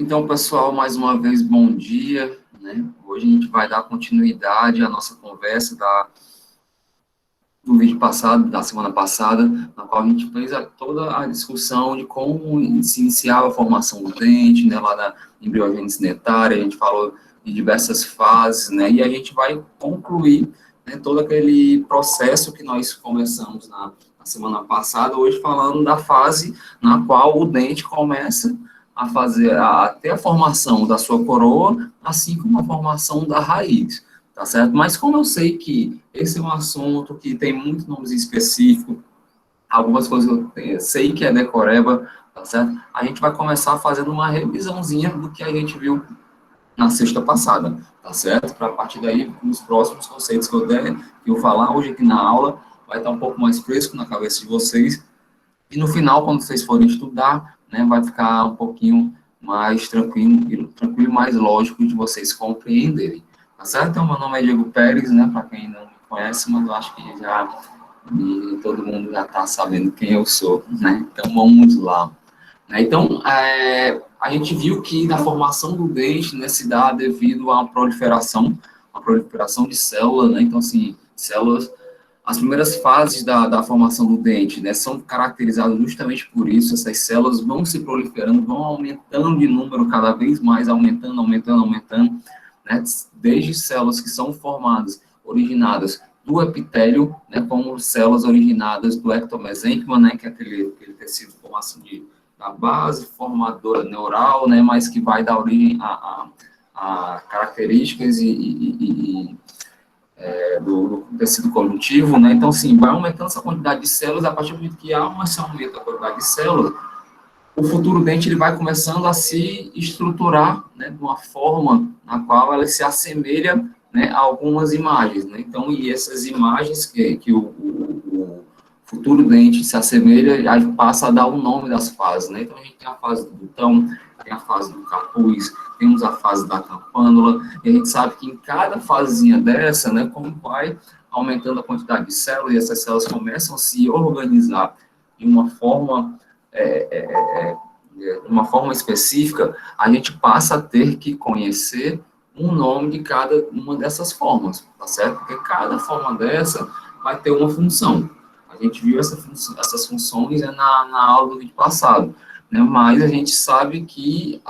Então, pessoal, mais uma vez, bom dia, né? Hoje a gente vai dar continuidade à nossa conversa do vídeo passado, da semana passada, na qual a gente fez toda a discussão de como se iniciava a formação do dente, né, lá na embriogênese dentária, a gente falou de diversas fases, né, e a gente vai concluir, né, todo aquele processo que nós começamos na semana passada, hoje falando da fase na qual o dente começa a ter a formação da sua coroa, assim como a formação da raiz, tá certo? Mas como eu sei que esse é um assunto que tem muitos nomes específicos, algumas coisas eu sei que é decoreba, tá certo? A gente vai começar fazendo uma revisãozinha do que a gente viu na sexta passada, tá certo? Para a partir daí, os próximos conceitos que eu falar hoje aqui na aula, vai estar um pouco mais fresco na cabeça de vocês, e no final, quando vocês forem estudar, né, vai ficar um pouquinho mais tranquilo e mais lógico de vocês compreenderem. Tá certo? Então, meu nome é Diego Pérez, né, para quem não me conhece, mas eu acho que todo mundo já está sabendo quem eu sou, né? Então, vamos lá. Né? Então, a gente viu que na formação do dente, né, se dá devido à proliferação de células, né? Então, assim, células, as primeiras fases da formação do dente, né, são caracterizadas justamente por isso. Essas células vão se proliferando, vão aumentando de número cada vez mais, aumentando, né, desde células que são originadas do epitélio, né, como células originadas do ectomesênquima, né, que é aquele tecido formação da base formadora neural, né, mas que vai dar origem a características do tecido cognitivo, né? Então, sim, vai aumentando essa quantidade de células. A partir do momento que há esse aumento da quantidade de células, o futuro dente ele vai começando a se estruturar, né, de uma forma na qual ela se assemelha, né, a algumas imagens, né? Então, e essas imagens que o futuro dente se assemelha, aí passa a dar o nome das fases, né? Então, a gente tem a fase do botão, tem a fase do capuz, temos a fase da campânula, e a gente sabe que em cada fasezinha dessa, né, como vai aumentando a quantidade de células, e essas células começam a se organizar de uma forma específica, a gente passa a ter que conhecer um nome de cada uma dessas formas, tá certo? Porque cada forma dessa vai ter uma função. A gente viu essas funções na aula do vídeo passado, né? Mas a gente sabe que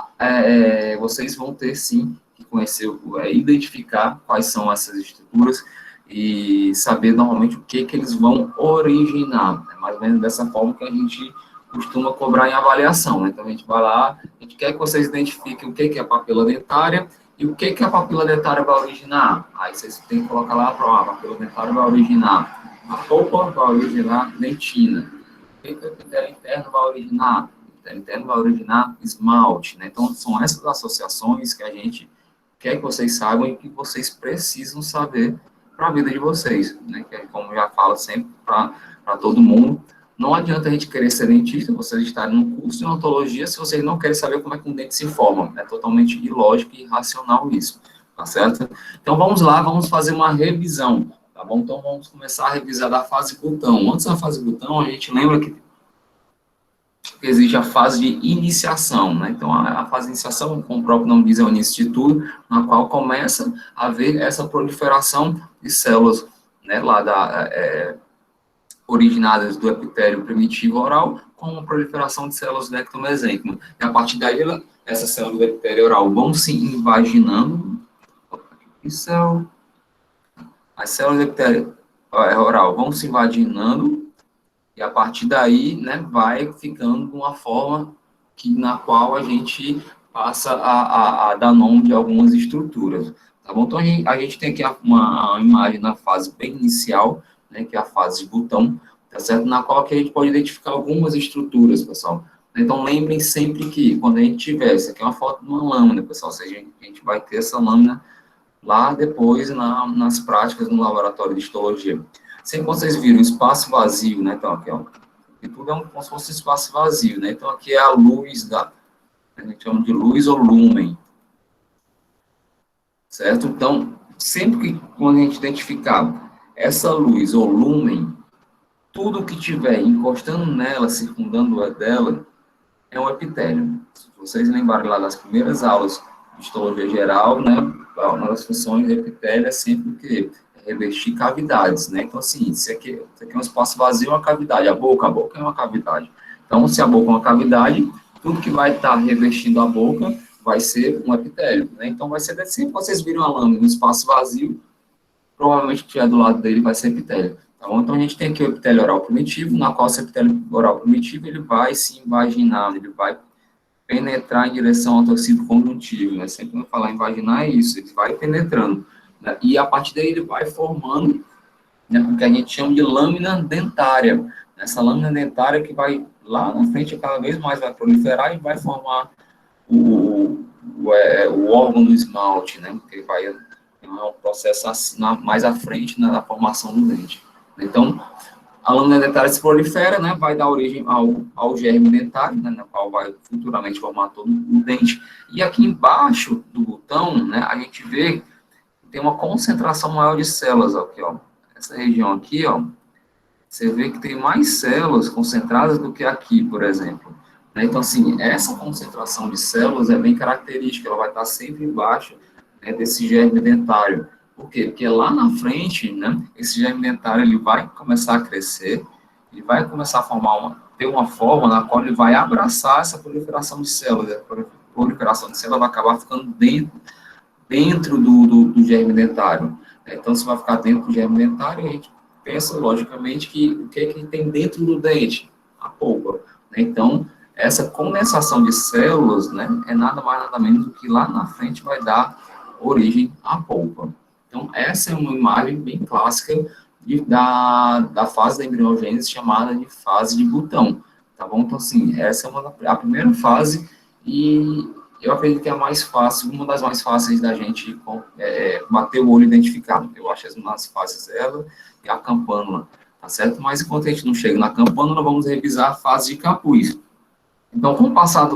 vocês vão ter, sim, que conhecer, identificar quais são essas estruturas e saber, normalmente, o que eles vão originar. É mais ou menos dessa forma que a gente costuma cobrar em avaliação, né? Então, a gente vai lá, a gente quer que vocês identifiquem o que é a papila dentária e o que a papila dentária vai originar. Aí vocês têm que colocar lá, a papila dentária vai originar a polpa, vai originar dentina. O que o epitélio interno vai originar? O epitélio interno vai originar esmalte, né? Então, são essas associações que a gente quer que vocês saibam e que vocês precisam saber para a vida de vocês, né? Que é, como já falo sempre para todo mundo, não adianta a gente querer ser dentista, vocês estarem num curso de odontologia, se vocês não querem saber como é que um dente se forma. É totalmente ilógico e irracional isso, tá certo? Então, vamos lá, vamos fazer uma revisão, tá bom? Então, vamos começar a revisar da fase botão. Antes da fase botão, a gente lembra que existe a fase de iniciação, né? Então, a fase de iniciação, como o próprio nome diz, é o início de tudo, na qual começa a haver essa proliferação de células, né, originadas do epitélio primitivo oral, com a proliferação de células do ectomesênquima. E a partir daí, essas células do epitélio oral vão se invaginando, as células do epitélio oral vão se invaginando, e a partir daí, né, vai ficando de uma forma na qual a gente passa a dar nome de algumas estruturas. Tá bom? Então, a gente tem aqui uma imagem na fase bem inicial, né, que é a fase de botão, tá certo? Na qual que a gente pode identificar algumas estruturas, pessoal. Então, lembrem sempre que, quando a gente tiver, isso aqui é uma foto de uma lâmina, pessoal, ou seja, a gente vai ter essa lâmina lá depois nas práticas no laboratório de histologia. Sempre vocês viram espaço vazio, né? Então, aqui, ó, e tudo é como se fosse espaço vazio, né? Então, aqui é a luz a gente chama de luz ou lúmen, certo? Então, sempre que quando a gente identificar essa luz ou lúmen, tudo que tiver encostando nela, circundando a dela, é um epitélio. Se vocês lembrarem lá das primeiras aulas de histologia geral, né, uma das funções do epitélio é sempre o quê? É revestir cavidades, né? Então, assim, isso aqui é um espaço vazio, é uma cavidade. A boca é uma cavidade. Então, se a boca é uma cavidade, tudo que vai estar revestindo a boca vai ser um epitélio, né? Então, vai ser assim, vocês viram a lâmina no espaço vazio, provavelmente o que tiver do lado dele vai ser epitélio. Tá bom? Então, a gente tem aqui o epitélio oral primitivo, na qual esse epitélio oral primitivo, ele vai se invaginar, ele vai penetrar em direção ao tecido conjuntivo, né? Sempre que eu falar em vaginar é isso, ele vai penetrando, né? E a partir daí ele vai formando, né, o que a gente chama de lâmina dentária. Essa lâmina dentária que vai lá na frente, cada vez mais vai proliferar e vai formar o órgão do esmalte, né? Que vai é um processo assim, mais à frente, né, na formação do dente. Então, a lâmina dentária se prolifera, né, vai dar origem ao germe dentário, né, no qual vai futuramente formar todo o dente. E aqui embaixo do botão, né, a gente vê que tem uma concentração maior de células aqui, ó. Essa região aqui, ó, você vê que tem mais células concentradas do que aqui, por exemplo. Né? Então, assim, essa concentração de células é bem característica, ela vai estar sempre embaixo, né, desse germe dentário. Por quê? Porque lá na frente, né, esse germe dentário ele vai começar a crescer, ele vai começar a ter uma forma na qual ele vai abraçar essa proliferação de células. A proliferação de células vai acabar ficando dentro do germe dentário. Então, se vai ficar dentro do germe dentário, a gente pensa, logicamente, que o que é que tem dentro do dente? A polpa. Então, essa condensação de células, né, é nada mais, nada menos do que lá na frente vai dar origem à polpa. Então, essa é uma imagem bem clássica da fase da embriogênese chamada de fase de botão, tá bom? Então, assim, essa é a primeira fase e eu acredito que é a mais fácil, uma das mais fáceis da gente bater o olho e identificar. Eu acho as mais fáceis ela e a campânula, tá certo? Mas enquanto a gente não chega na campânula, vamos revisar a fase de capuz. Então, com o passar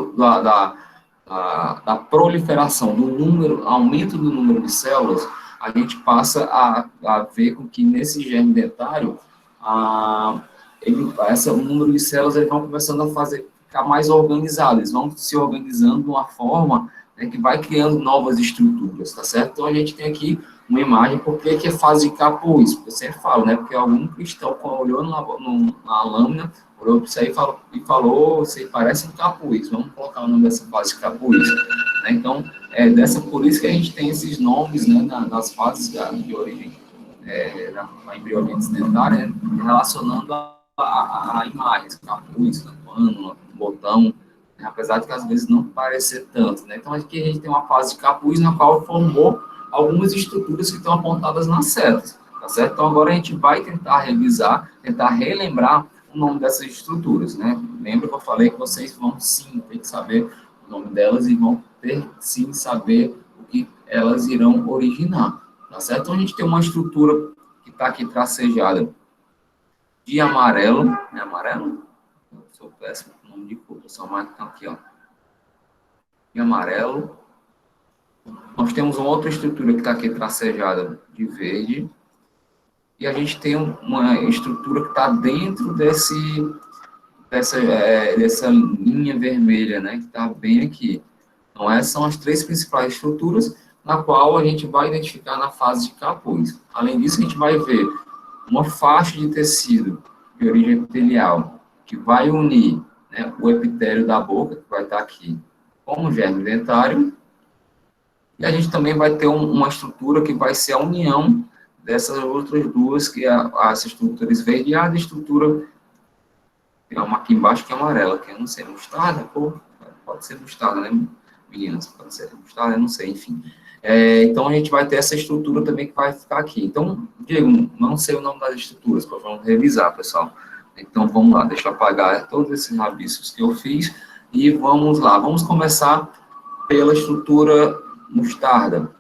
da proliferação do número, aumento do número de células, a gente passa a ver com que nesse germe dentário, o número de células eles vão começando a ficar mais organizados, eles vão se organizando de uma forma, né, que vai criando novas estruturas, tá certo? Então, a gente tem aqui uma imagem, por que é fase de capuz? Eu sempre falo, né, porque algum cristão, quando olhou na lâmina, olhou para isso aí e falou, você parece um capuz, vamos colocar o nome dessa fase de capuz. Né? Então, por isso que a gente tem esses nomes, né, nas fases de origem da embriogênese dentária, né, relacionando a imagens, capuz, campânula, botão, né, apesar de que às vezes não parecer tanto. Né? Então, aqui a gente tem uma fase de capuz na qual formou algumas estruturas que estão apontadas nas setas. Tá certo? Então, agora a gente vai tentar revisar, tentar relembrar o nome dessas estruturas, né? Lembra que eu falei que vocês vão sim ter que saber o nome delas e vão ter sim saber o que elas irão originar, tá certo? Então a gente tem uma estrutura que está aqui tracejada de amarelo, é amarelo? Eu sou péssimo com o nome de cor, só marcar aqui, ó. De amarelo. Nós temos uma outra estrutura que está aqui tracejada de verde. E a gente tem uma estrutura que está dentro dessa linha vermelha, né, que está bem aqui. Então, essas são as três principais estruturas na qual a gente vai identificar na fase de capuz. Além disso, a gente vai ver uma faixa de tecido de origem epitelial que vai unir, né, o epitélio da boca, que vai estar aqui, com o germe dentário. E a gente também vai ter uma estrutura que vai ser a união dessas outras duas, que é essa estrutura esverdeada e a estrutura, tem uma aqui embaixo que é amarela, que eu não sei, mostarda? Pode ser mostarda, né, meninas? Pode ser mostarda, eu não sei, enfim. Então, a gente vai ter essa estrutura também que vai ficar aqui. Então, Diego, não sei o nome das estruturas, vamos revisar, pessoal. Então, vamos lá, deixa eu apagar todos esses rabiscos que eu fiz e vamos lá. Vamos começar pela estrutura mostarda.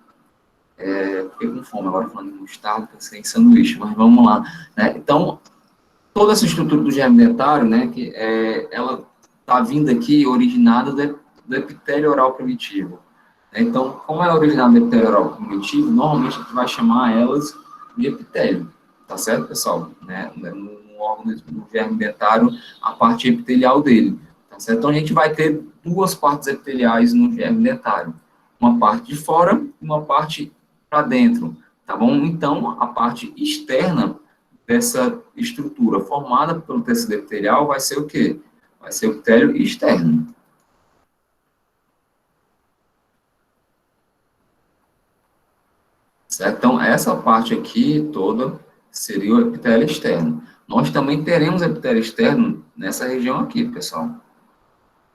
Fiquei com fome agora falando de mostarda, pensei em sanduíche, mas vamos lá. Né? Então, toda essa estrutura do germe dentário, né, ela está vindo aqui originada do epitélio oral primitivo. Então, como ela é originada do epitélio oral primitivo, normalmente a gente vai chamar elas de epitélio, tá certo, pessoal? Né? No órgão do germe dentário, a parte epitelial dele, Tá certo? Então, a gente vai ter duas partes epiteliais no germe dentário. Uma parte de fora e uma parte para dentro, tá bom? Então, a parte externa dessa estrutura formada pelo tecido epitelial vai ser o quê? Vai ser o epitélio externo. Certo? Então, essa parte aqui toda seria o epitélio externo. Nós também teremos epitélio externo nessa região aqui, pessoal.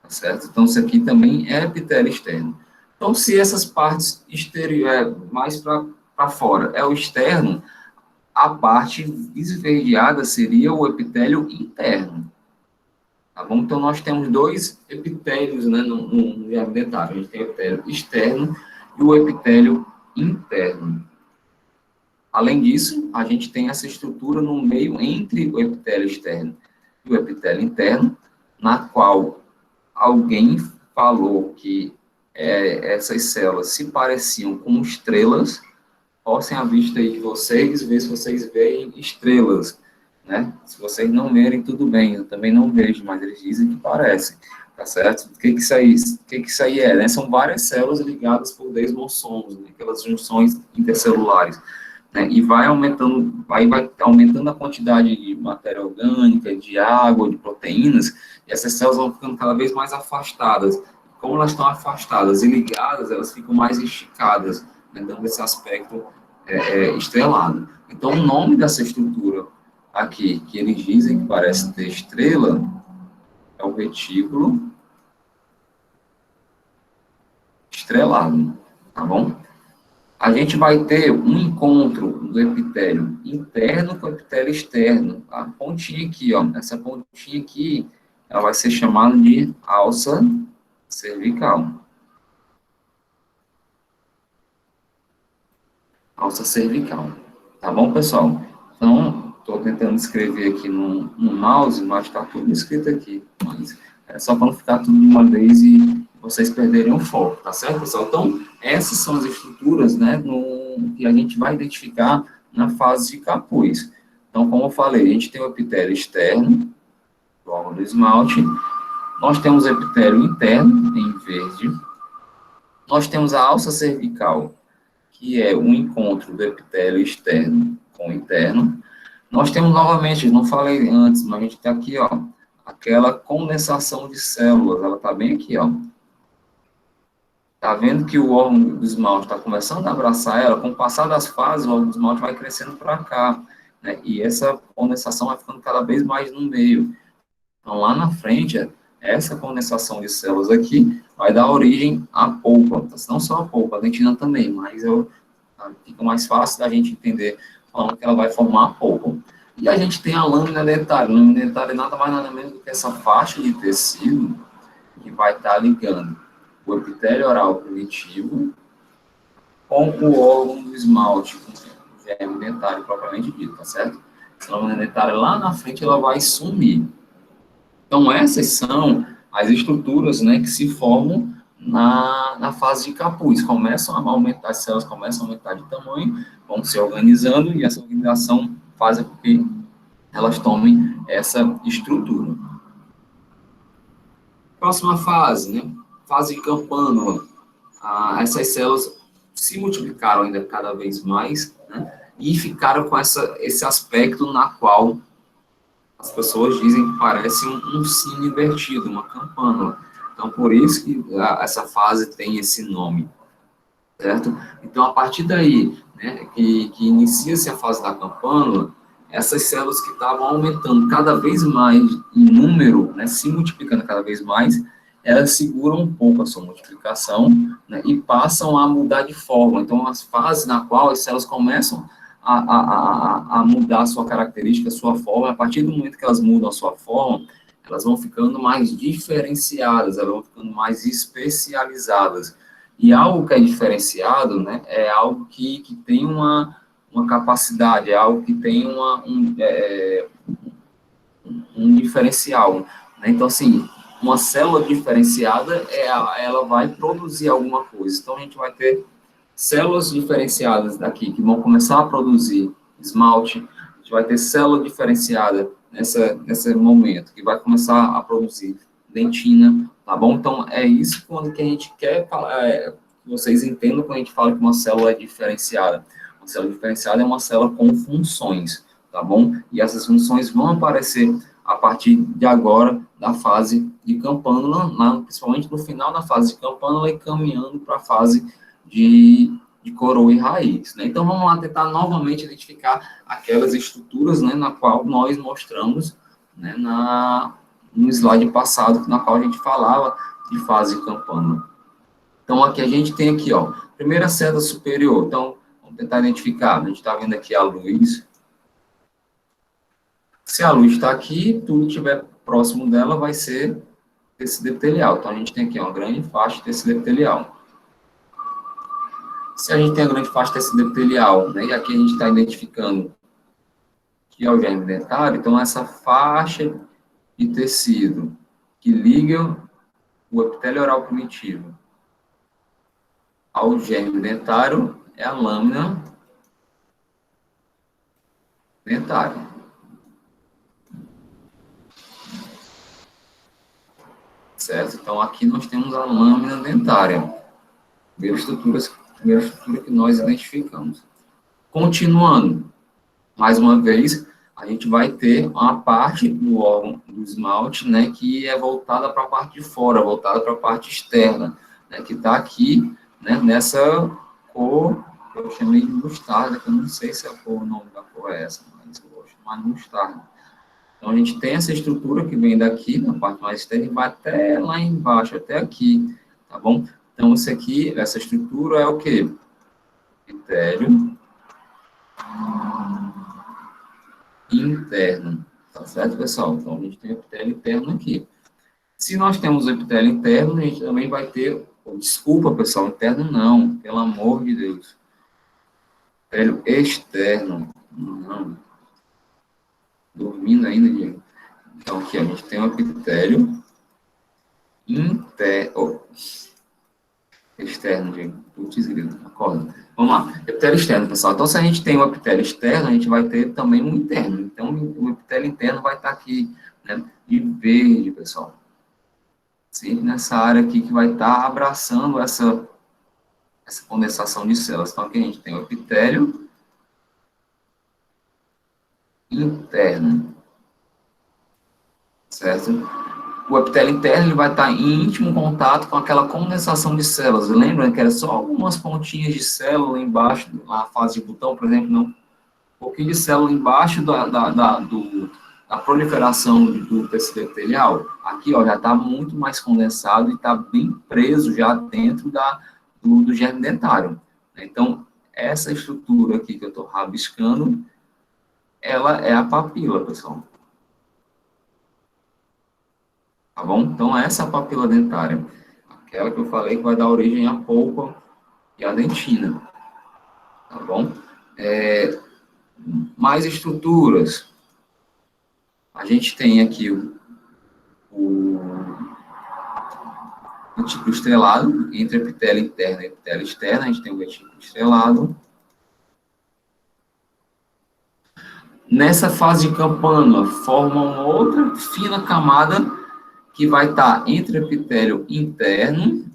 Tá certo? Então, isso aqui também é epitélio externo. Então, se essas partes exterior, mais para fora é o externo, a parte esverdeada seria o epitélio interno. Tá bom? Então, nós temos dois epitélios, né, no germe dentário. A gente tem o epitélio externo e o epitélio interno. Além disso, a gente tem essa estrutura no meio entre o epitélio externo e o epitélio interno, na qual alguém falou que essas células se pareciam com estrelas. Possam a vista aí de vocês, ver se vocês veem estrelas, né? Se vocês não verem, tudo bem, eu também não vejo, mas eles dizem que parecem, tá certo? O que que isso aí é, né? São várias células ligadas por desmossomos, né? Aquelas junções intercelulares, né? E vai aumentando a quantidade de matéria orgânica, de água, de proteínas, e essas células vão ficando cada vez mais afastadas. Como elas estão afastadas e ligadas, elas ficam mais esticadas, né, dando esse aspecto estrelado. Então, o nome dessa estrutura aqui, que eles dizem que parece ter estrela, é o retículo estrelado, tá bom? A gente vai ter um encontro do epitélio interno com o epitélio externo. A pontinha aqui, ó, essa pontinha aqui, ela vai ser chamada de alça cervical. Alça cervical. Tá bom, pessoal? Então, estou tentando escrever aqui no mouse, mas está tudo escrito aqui. Mas é só para não ficar tudo de uma vez e vocês perderem o foco, tá certo, pessoal? Então, essas são as estruturas, né, que a gente vai identificar na fase de capuz. Então, como eu falei, a gente tem o epitélio externo, do órgão do esmalte. Nós temos o epitélio interno, em verde. Nós temos a alça cervical, que é o encontro do epitélio externo com o interno. Nós temos novamente, não falei antes, mas a gente tem aqui, ó, aquela condensação de células, ela está bem aqui, ó. Está vendo que o órgão do esmalte está começando a abraçar ela, com o passar das fases, o órgão do esmalte vai crescendo para cá, né? E essa condensação vai ficando cada vez mais no meio. Então, lá na frente, essa condensação de células aqui vai dar origem à polpa. Não só a polpa, a dentina também, mas fica mais fácil da gente entender falando que ela vai formar a polpa. E a gente tem a lâmina dentária. A lâmina dentária é nada mais nada menos do que essa faixa de tecido que vai estar ligando o epitélio oral primitivo com o órgão do esmalte, com o germe dentário propriamente dito, tá certo? Essa lâmina dentária lá na frente ela vai sumir. Então, essas são as estruturas, né, que se formam na fase de capuz. Começam a aumentar, as células começam a aumentar de tamanho, vão se organizando, e essa organização faz com que elas tomem essa estrutura. Próxima fase, né? Fase de campânula. Essas células se multiplicaram ainda cada vez mais, né? E ficaram com esse aspecto na qual as pessoas dizem que parece um sino invertido, uma campânula. Então, por isso que essa fase tem esse nome, certo? Então, a partir daí, né, que inicia-se a fase da campânula, essas células que estavam aumentando cada vez mais em número, né, se multiplicando cada vez mais, elas seguram um pouco a sua multiplicação, né, e passam a mudar de forma. Então, as fases na qual as células começam a mudar a sua característica, a sua forma, a partir do momento que elas mudam a sua forma, elas vão ficando mais diferenciadas, elas vão ficando mais especializadas. E algo que é diferenciado, né, é algo que tem uma capacidade, é algo que tem um diferencial. Né? Então, assim, uma célula diferenciada, ela vai produzir alguma coisa. Então, a gente vai ter células diferenciadas daqui, que vão começar a produzir esmalte. A gente vai ter célula diferenciada nesse momento, que vai começar a produzir dentina, tá bom? Então, é isso quando que a gente quer falar, que vocês entendam quando a gente fala que uma célula é diferenciada. Uma célula diferenciada é uma célula com funções, tá bom? E essas funções vão aparecer a partir de agora, da fase de campânula, principalmente no final da fase de campânula e caminhando para a fase de coroa e raiz, né? Então, vamos lá tentar novamente identificar aquelas estruturas, né, na qual nós mostramos, né, no slide passado, na qual a gente falava de fase de campânula. Então, aqui a gente tem aqui, ó, primeira seta superior. Então, vamos tentar identificar. A gente está vendo aqui a luz. Se a luz está aqui, tudo que estiver próximo dela vai ser tecido epitelial. Então, a gente tem aqui uma grande faixa de tecido epitelial. Se a gente tem a grande faixa de tecido epitelial, né, e aqui a gente está identificando que é o germe dentário, então essa faixa de tecido que liga o epitélio oral primitivo ao germe dentário é a lâmina dentária. Certo? Então, aqui nós temos a lâmina dentária. Primeira estrutura que nós identificamos. Continuando, mais uma vez, a gente vai ter uma parte do órgão do esmalte, né, que é voltada para a parte de fora, voltada para a parte externa, né, que está aqui, né, nessa cor que eu chamei de mostarda, que eu não sei se o nome da cor é essa, mas eu vou chamar de mostarda. Então, a gente tem essa estrutura que vem daqui, na parte mais externa, e vai até lá embaixo, até aqui, tá bom? Então, isso aqui, essa estrutura é o quê? Epitélio interno, tá certo, pessoal? Então, a gente tem o epitélio interno aqui. Se nós temos o epitélio interno, a gente também vai ter, desculpa, pessoal, interno não, pelo amor de Deus. Epitélio externo, não. Dormindo ainda, Diego. Então, aqui a gente tem o epitélio interno, externo, Diego. Putz, grilo, acorda. Vamos lá, epitélio externo, pessoal. Então, se a gente tem o epitélio externo, a gente vai ter também um interno. Então, o epitélio interno vai estar aqui, né, de verde, pessoal. Sempre nessa área aqui que vai estar abraçando essa condensação de células. Então, aqui a gente tem o epitélio interno, certo? O epitélio interno ele vai estar em íntimo contato com aquela condensação de células. Lembra que era só algumas pontinhas de célula embaixo, na fase de botão, por exemplo, não? Um pouquinho de célula embaixo da proliferação do tecido epitelial. Aqui, ó, já está muito mais condensado e está bem preso já dentro do germe dentário. Então, essa estrutura aqui que eu estou rabiscando, ela é a papila, pessoal. Tá bom? Então, essa é a papila dentária. Aquela que eu falei que vai dar origem à polpa e à dentina. Tá bom? Mais estruturas. A gente tem aqui o retículo estrelado, entre epitélio interno e epitélio externo, a gente tem o retículo estrelado. Nessa fase de campânula, forma uma outra fina camada que vai estar entre o epitélio interno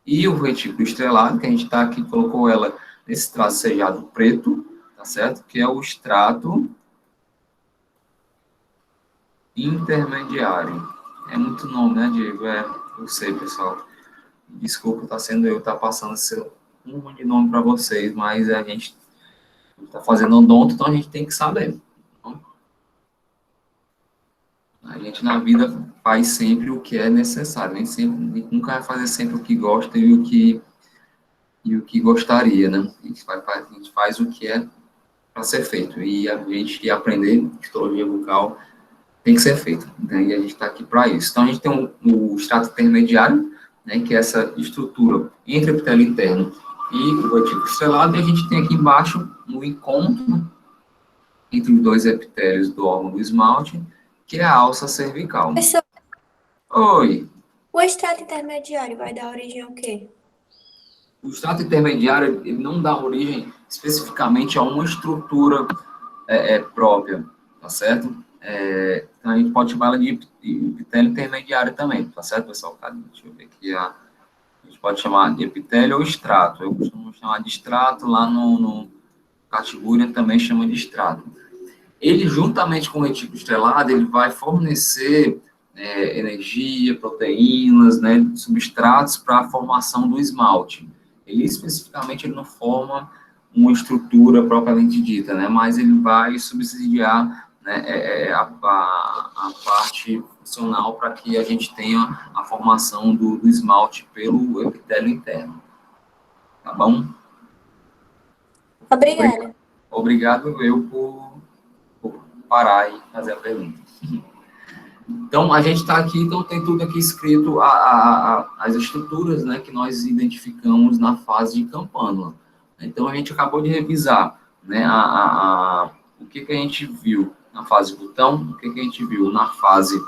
e o retículo estrelado, que a gente está aqui, colocou ela nesse tracejado preto, tá certo? Que é o estrato intermediário. É muito nome, né, Diego? Eu sei, pessoal. Desculpa, tá sendo eu, tá passando um monte de nome para vocês, mas a gente tá fazendo odonto, então a gente tem que saber. A gente na vida faz sempre o que é necessário, nem sempre, nunca vai fazer sempre o que gosta e o que gostaria, né? A gente faz o que é para ser feito. E a gente aprender histologia bucal tem que ser feito, né? E a gente está aqui para isso. Então, a gente tem o extrato intermediário, né, que é essa estrutura entre o epitélio interno e o retículo estrelado, e a gente tem aqui embaixo um encontro entre os dois epitélios do órgão do esmalte, que é a alça cervical. Professor, Oi. o extrato intermediário vai dar origem ao quê? O extrato intermediário ele não dá origem especificamente a uma estrutura própria, tá certo? Então a gente pode chamar ela de epitélio intermediário também, tá certo, pessoal? Deixa eu ver aqui, a gente pode chamar de epitélio ou extrato. Eu costumo chamar de extrato, lá no Catiburia também chama de extrato. Ele, juntamente com o retículo estrelado, ele vai fornecer energia, proteínas, né, substratos para a formação do esmalte. Ele, especificamente, ele não forma uma estrutura propriamente dita, né, mas ele vai subsidiar, né, a parte funcional para que a gente tenha a formação do esmalte pelo epitélio interno. Tá bom? Obrigada. Obrigado eu por parar e fazer a pergunta. Então, a gente está aqui, então tem tudo aqui escrito, as estruturas, né, que nós identificamos na fase de campânula. Então, a gente acabou de revisar, né, o que a gente viu na fase de botão, o que a gente viu na fase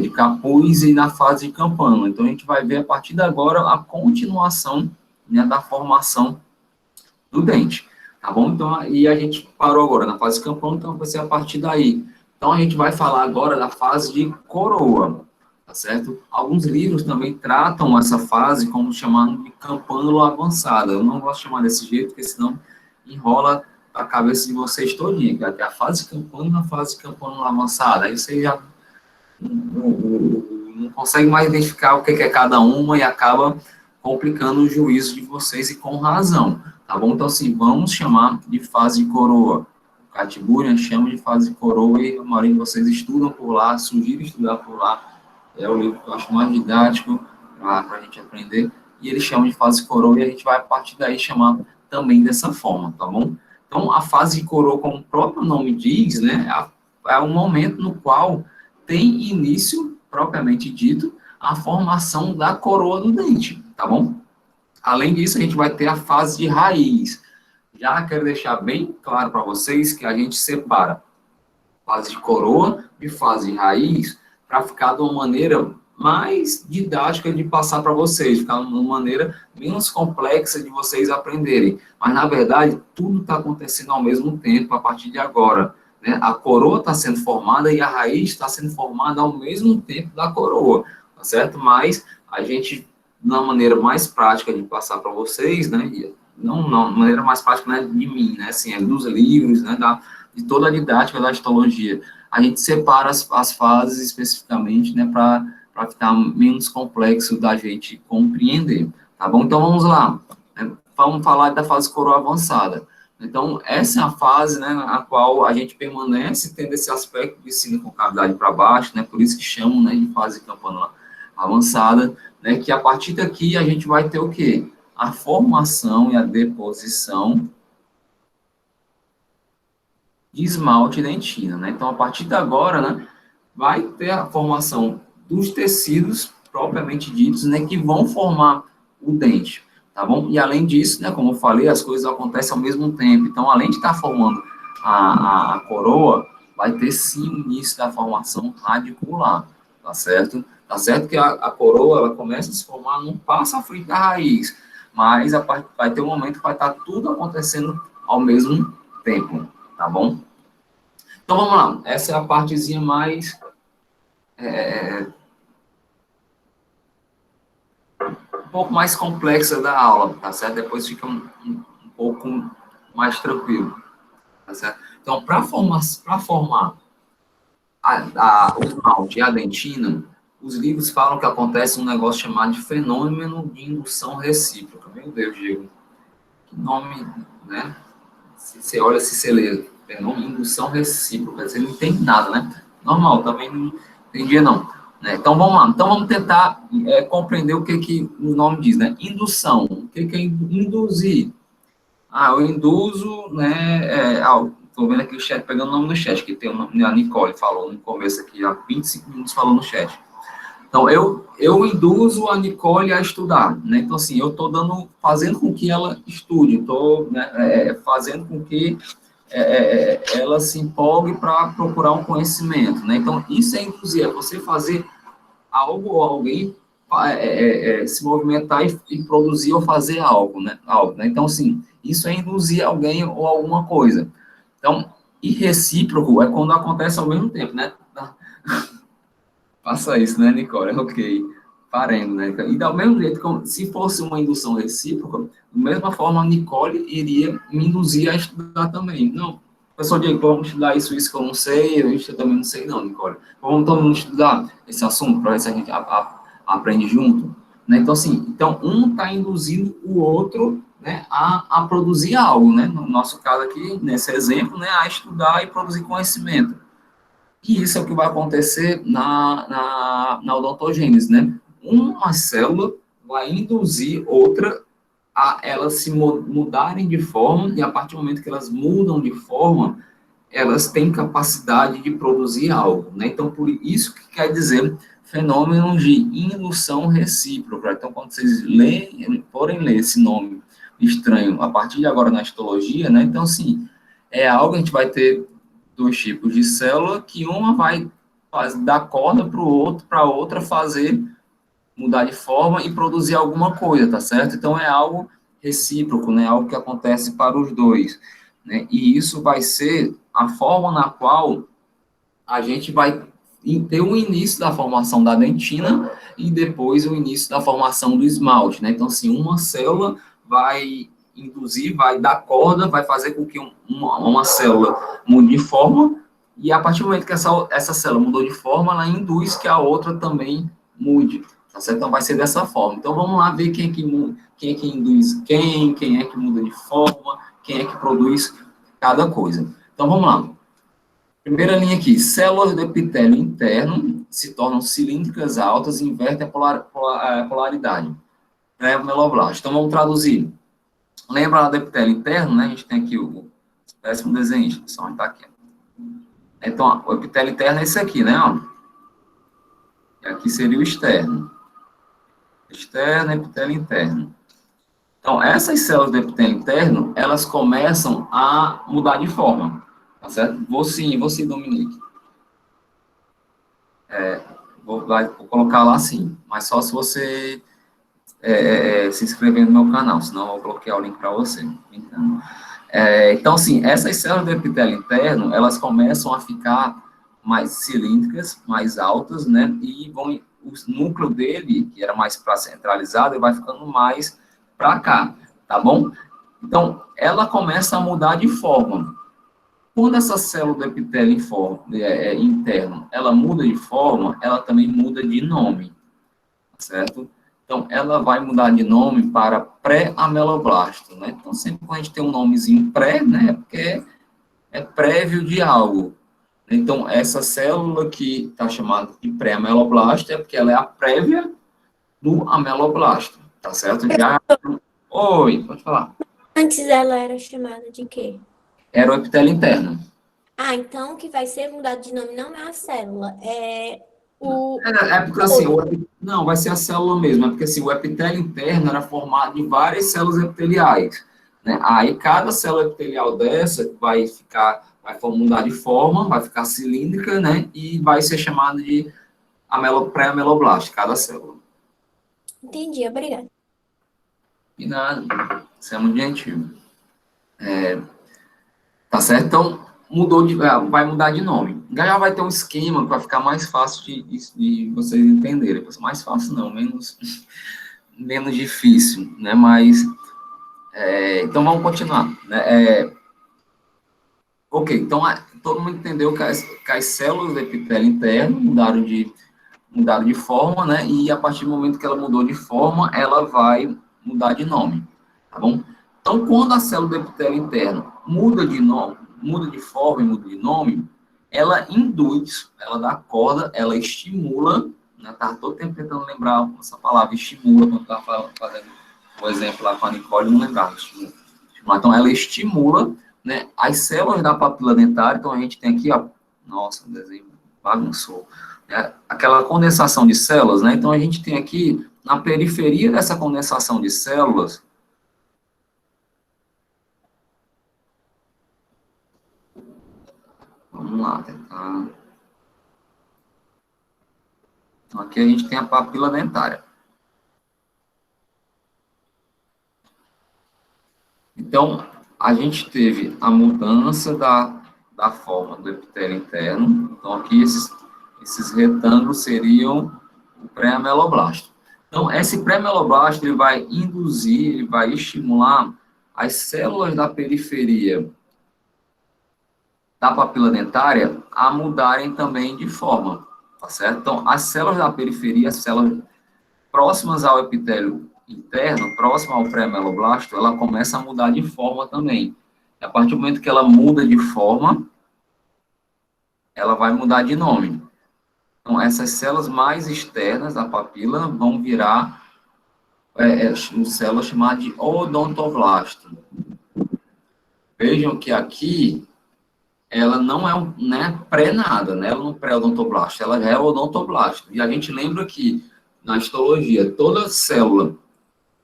de capuz e na fase de campânula. Então, a gente vai ver, a partir de agora, a continuação, né, da formação do dente, tá bom? Então, e a gente parou agora na fase de campânula, então vai ser a partir daí. Então, a gente vai falar agora da fase de coroa, tá certo? Alguns livros também tratam essa fase como chamando de campânula avançada. Eu não gosto de chamar desse jeito, porque senão enrola a cabeça de vocês todinha, que é a fase de campânula, a fase de campânula avançada. Aí você já não consegue mais identificar o que é cada uma e acaba complicando o juízo de vocês, e com razão, tá bom? Então, assim, vamos chamar de fase de coroa. Catiburia chama de fase de coroa, e a maioria de vocês estudam por lá, sugiro estudar por lá. É o livro que eu acho mais didático para a gente aprender, e ele chama de fase de coroa, e a gente vai, a partir daí, chamar também dessa forma, tá bom? Então, a fase de coroa, como o próprio nome diz, né, é um momento no qual tem início, propriamente dito, a formação da coroa do dente, tá bom? Além disso, a gente vai ter a fase de raiz. Já quero deixar bem claro para vocês que a gente separa fase de coroa de fase de raiz para ficar de uma maneira mais didática de passar para vocês, ficar de uma maneira menos complexa de vocês aprenderem. Mas, na verdade, tudo está acontecendo ao mesmo tempo a partir de agora, né? A coroa está sendo formada e a raiz está sendo formada ao mesmo tempo da coroa, tá certo? Mas a gente, de uma maneira mais prática de passar para vocês, né? Não, de maneira mais prática, né, de mim, né, assim, dos livros, né, de toda a didática da histologia. A gente separa as fases especificamente, né, para ficar menos complexo da gente compreender, tá bom? Então, vamos lá. Né, vamos falar da fase coroa avançada. Então, essa é a fase, né, na qual a gente permanece tendo esse aspecto de sinoconcavidade para baixo, né, por isso que chamam, né, de fase de campânula avançada, né, que a partir daqui a gente vai ter o quê? A formação e a deposição de esmalte dentina, né? Então, a partir de agora, né, vai ter a formação dos tecidos propriamente ditos, né, que vão formar o dente, tá bom? E além disso, né, como eu falei, as coisas acontecem ao mesmo tempo. Então, além de estar formando a coroa, vai ter sim o início da formação radicular, tá certo? Tá certo que a coroa, ela começa a se formar, não passa à frente da raiz, mas vai ter um momento que vai estar tudo acontecendo ao mesmo tempo, tá bom? Então, vamos lá. Essa é a partezinha mais um pouco mais complexa da aula, tá certo? Depois fica um pouco mais tranquilo, tá certo? Então, para formar o esmalte e a dentina, os livros falam que acontece um negócio chamado de fenômeno de indução recíproca. Meu Deus, Diego, que nome, né? Se você olha, se você lê, fenômeno de indução recíproca, você não entende nada, né? Normal, também não entendia, não. Né? Então, vamos lá. Então, vamos tentar compreender o que o nome diz, né? Indução. O que é induzir? Eu induzo, né? Estou vendo aqui o chat, pegando o nome no chat, que tem o nome, a Nicole falou no começo aqui, há 25 minutos falou no chat. Então, eu induzo a Nicole a estudar, né? Então, assim, eu estou fazendo com que ela estude, estou fazendo com que ela se empolgue para procurar um conhecimento, né? Então, isso é induzir, é você fazer algo ou alguém se movimentar e produzir ou fazer algo, né? Então, assim, isso é induzir alguém ou alguma coisa. Então, E recíproco é quando acontece ao mesmo tempo, né? Faça isso, né, Nicole? Ok. Parando, né? E ao mesmo jeito, se fosse uma indução recíproca, da mesma forma, a Nicole iria me induzir a estudar também. Não, pessoal, Diego, vamos estudar isso que eu não sei, eu também não sei, não, Nicole. Vamos todo mundo estudar esse assunto para ver se a gente aprende junto. Né? Então, assim, um está induzindo o outro, né, a produzir algo, né? No nosso caso aqui, nesse exemplo, né, a estudar e produzir conhecimento. E isso é o que vai acontecer na odontogênese, né? Uma célula vai induzir outra a elas se mudarem de forma, e a partir do momento que elas mudam de forma, elas têm capacidade de produzir algo, né? Então, por isso que quer dizer fenômenos de indução recíproca. Então, quando vocês forem ler esse nome estranho a partir de agora na histologia, né? Então, assim, é algo, a gente vai ter dois tipos de célula, que uma vai dar corda para o outro, para a outra fazer, mudar de forma e produzir alguma coisa, tá certo? Então, é algo recíproco, né? Algo que acontece para os dois, né? E isso vai ser a forma na qual a gente vai ter o início da formação da dentina e depois o início da formação do esmalte, né? Então, assim, uma célula vai induzir, vai dar corda, vai fazer com que uma célula mude de forma, e a partir do momento que essa célula mudou de forma, ela induz que a outra também mude, tá certo? Então, vai ser dessa forma. Então, vamos lá ver quem é que muda, quem é que induz quem é que muda de forma, quem é que produz cada coisa. Então, vamos lá. Primeira linha aqui, células do epitélio interno se tornam cilíndricas altas e invertem a polaridade. Pré-meloblasto. Então, vamos traduzir. Lembra lá do epitélio interno, né? A gente tem aqui o péssimo desenho, só está aqui. Então, o epitélio interno é esse aqui, né? Ó. E aqui seria o externo. Externo, epitélio interno. Então, essas células do epitélio interno, elas começam a mudar de forma. Tá certo? Vou sim, Dominique. Vou colocar lá sim, mas só se você se inscrever no meu canal, senão eu vou bloquear o link para você. Então, assim, essas células do epitélio interno, elas começam a ficar mais cilíndricas, mais altas, né, e o núcleo dele, que era mais para centralizado, ele vai ficando mais para cá, tá bom? Então, ela começa a mudar de forma. Quando essa célula do epitélio interno, ela muda de forma, ela também muda de nome, certo? Então, ela vai mudar de nome para pré-ameloblasto, né? Então, sempre quando a gente tem um nomezinho pré, né, é porque é prévio de algo. Então, essa célula que está chamada de pré-ameloblasto é porque ela é a prévia do ameloblasto, tá certo? Já... Oi, pode falar. Antes ela era chamada de quê? Era o epitélio interno. Ah, então o que vai ser mudado de nome não é a célula, é o... Porque assim, não, vai ser a célula mesmo, é porque assim, o epitélio interno era formado de várias células epiteliais, né? Aí cada célula epitelial dessa vai mudar de forma, vai ficar cilíndrica, né? E vai ser chamada de pré-ameloblasto, cada célula. Entendi, obrigada. E nada, isso é muito gentil. Tá certo? Então, vai mudar de nome. Já vai ter um esquema para ficar mais fácil de vocês entenderem. Mais fácil não, menos difícil, né? Mas, então vamos continuar. Né? Ok, então todo mundo entendeu que as células do epitélio interno mudaram de forma, né? E a partir do momento que ela mudou de forma, ela vai mudar de nome, tá bom? Então, quando a célula do epitélio interno muda de nome, muda de forma e muda de nome, ela induz, ela dá corda, ela estimula, né? Estava todo tempo tentando lembrar essa palavra, estimula, quando estava fazendo o exemplo lá com a Nicole, não lembrava, estimula. Então, ela estimula, né, as células da papila dentária. Então, a gente tem aqui, ó, nossa, o desenho bagunçou, aquela condensação de células, né? Então, a gente tem aqui, na periferia dessa condensação de células, vamos lá, tentar. Então, aqui a gente tem a papila dentária. Então, a gente teve a mudança da forma do epitélio interno. Então, aqui, esses retângulos seriam o pré-ameloblasto. Então, esse pré-ameloblasto, ele vai induzir, ele vai estimular as células da periferia da papila dentária a mudarem também de forma, tá certo? Então, as células da periferia, as células próximas ao epitélio interno, próximo ao pré-ameloblasto, ela começa a mudar de forma também. E a partir do momento que ela muda de forma, ela vai mudar de nome. Então, essas células mais externas da papila vão virar células chamadas de odontoblasto. Vejam que aqui ela não é pré-nada, né? Ela não é pré-odontoblasto, ela já é odontoblasto. E a gente lembra que, na histologia, toda célula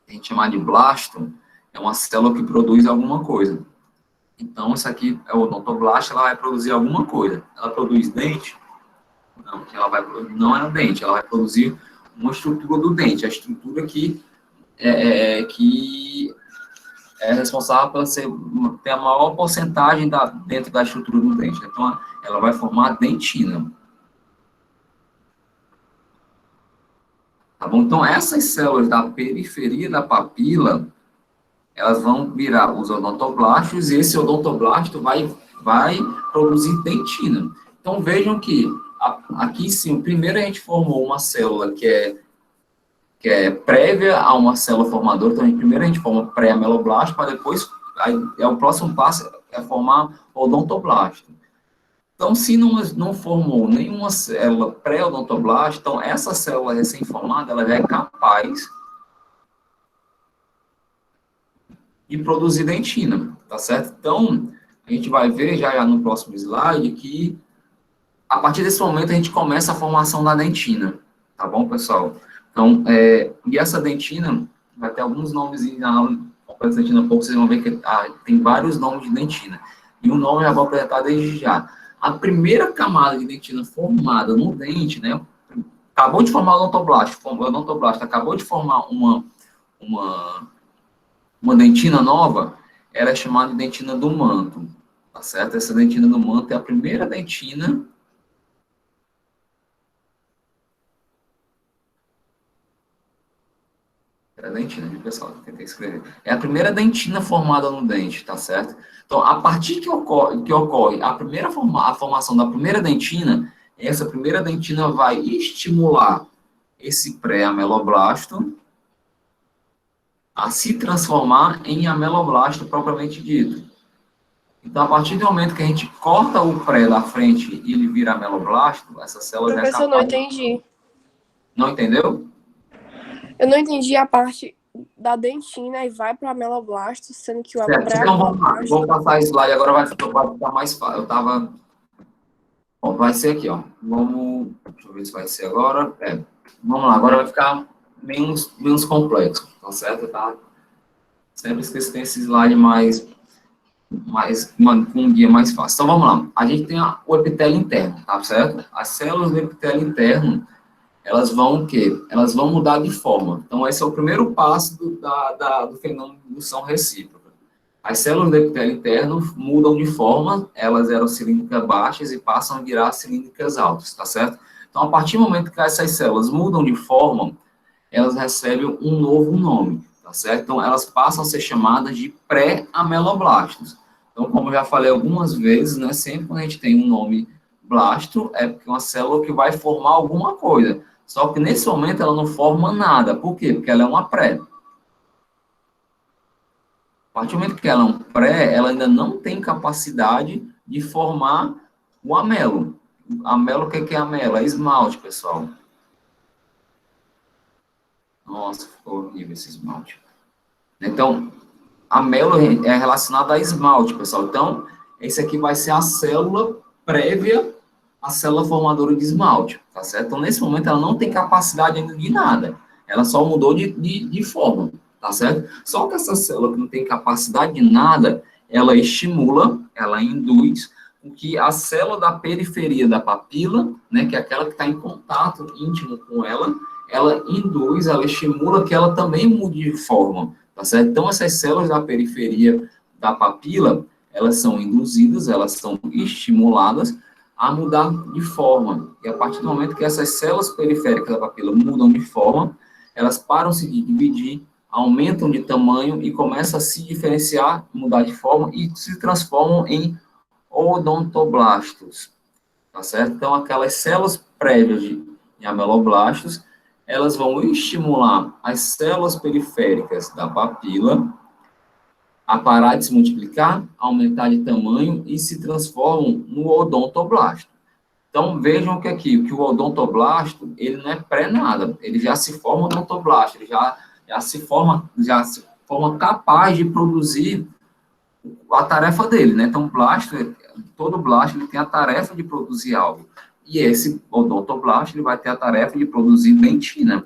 que a gente chama de blasto é uma célula que produz alguma coisa. Então, isso aqui é o odontoblasto, ela vai produzir alguma coisa. Ela produz dente? Não, não é o dente, ela vai produzir uma estrutura do dente, a estrutura que é responsável por ter a maior porcentagem dentro da estrutura do dente. Então, ela vai formar dentina. Tá bom? Então, essas células da periferia da papila, elas vão virar os odontoblastos, e esse odontoblasto vai produzir dentina. Então, vejam que aqui sim, primeiro a gente formou uma célula que é prévia a uma célula formadora. Então, primeiro a gente forma pré-ameloblasto, para depois, o próximo passo é formar odontoblasto. Então, se não formou nenhuma célula pré-odontoblasto, então essa célula recém-formada, ela já é capaz de produzir dentina, tá certo? Então, a gente vai ver já no próximo slide que, a partir desse momento, a gente começa a formação da dentina, tá bom, pessoal? Então, e essa dentina, vai ter alguns nomes na aula, dentina pouco, vocês vão ver que tem vários nomes de dentina. E o nome eu já vou apresentar desde já. A primeira camada de dentina formada no dente, né? Acabou de formar o odontoblasto, acabou de formar uma dentina nova, ela é chamada de dentina do manto, tá certo? Essa dentina do manto é a primeira dentina dentina, pessoal, tentei escrever. É a primeira dentina formada no dente, tá certo? Então, a partir que ocorre a formação da primeira dentina, essa primeira dentina vai estimular esse pré-ameloblasto a se transformar em ameloblasto propriamente dito. Então, a partir do momento que a gente corta o pré da frente e ele vira ameloblasto, essa célula já é capaz... Professor, não entendi. Não entendeu? Eu não entendi a parte da dentina e vai para ameloblasto, sendo que o Então, vamos lá. Vou passar esse slide, agora vai ficar mais fácil. Bom, vai ser aqui, ó. Deixa eu ver se vai ser agora. Vamos lá, agora vai ficar menos complexo, tá certo? Tá? Sempre esqueço que tem esse slide com um guia mais fácil. Então, vamos lá. A gente tem o epitélio interno, tá certo? As células do epitélio interno, elas vão o quê? Elas vão mudar de forma. Então, esse é o primeiro passo do fenômeno de indução recíproca. As células do epitélio interno mudam de forma, elas eram cilíndricas baixas e passam a virar cilíndricas altas, tá certo? Então, a partir do momento que essas células mudam de forma, elas recebem um novo nome, tá certo? Então, elas passam a ser chamadas de pré-ameloblastos. Então, como eu já falei algumas vezes, né, sempre quando a gente tem um nome blasto, é porque é uma célula que vai formar alguma coisa. Só que nesse momento ela não forma nada. Por quê? Porque ela é uma pré. A partir do momento que ela é um pré, ela ainda não tem capacidade de formar o amelo. Amelo, o que é amelo? É esmalte, pessoal. Nossa, ficou horrível esse esmalte. Então, amelo é relacionado a esmalte, pessoal. Então, esse aqui vai ser a célula prévia à célula formadora de esmalte, tá certo? Então, nesse momento, ela não tem capacidade ainda de nada. Ela só mudou de forma, tá certo? Só que essa célula que não tem capacidade de nada, ela estimula, ela induz o que a célula da periferia da papila, né, que é aquela que está em contato íntimo com ela induz, ela estimula que ela também mude de forma, tá certo? Então, essas células da periferia da papila, elas são induzidas, elas são estimuladas a mudar de forma. E a partir do momento que essas células periféricas da papila mudam de forma, elas param -se de dividir, aumentam de tamanho e começam a se diferenciar, mudar de forma e se transformam em odontoblastos, tá certo? Então, aquelas células prévias de ameloblastos, elas vão estimular as células periféricas da papila a parar de se multiplicar, aumentar de tamanho e se transformam no odontoblasto. Então, vejam que aqui, que o odontoblasto, ele não é pré-nada, ele já se forma odontoblasto, ele já se forma capaz de produzir a tarefa dele, né? Então, todo blasto ele tem a tarefa de produzir algo. E esse odontoblasto ele vai ter a tarefa de produzir dentina.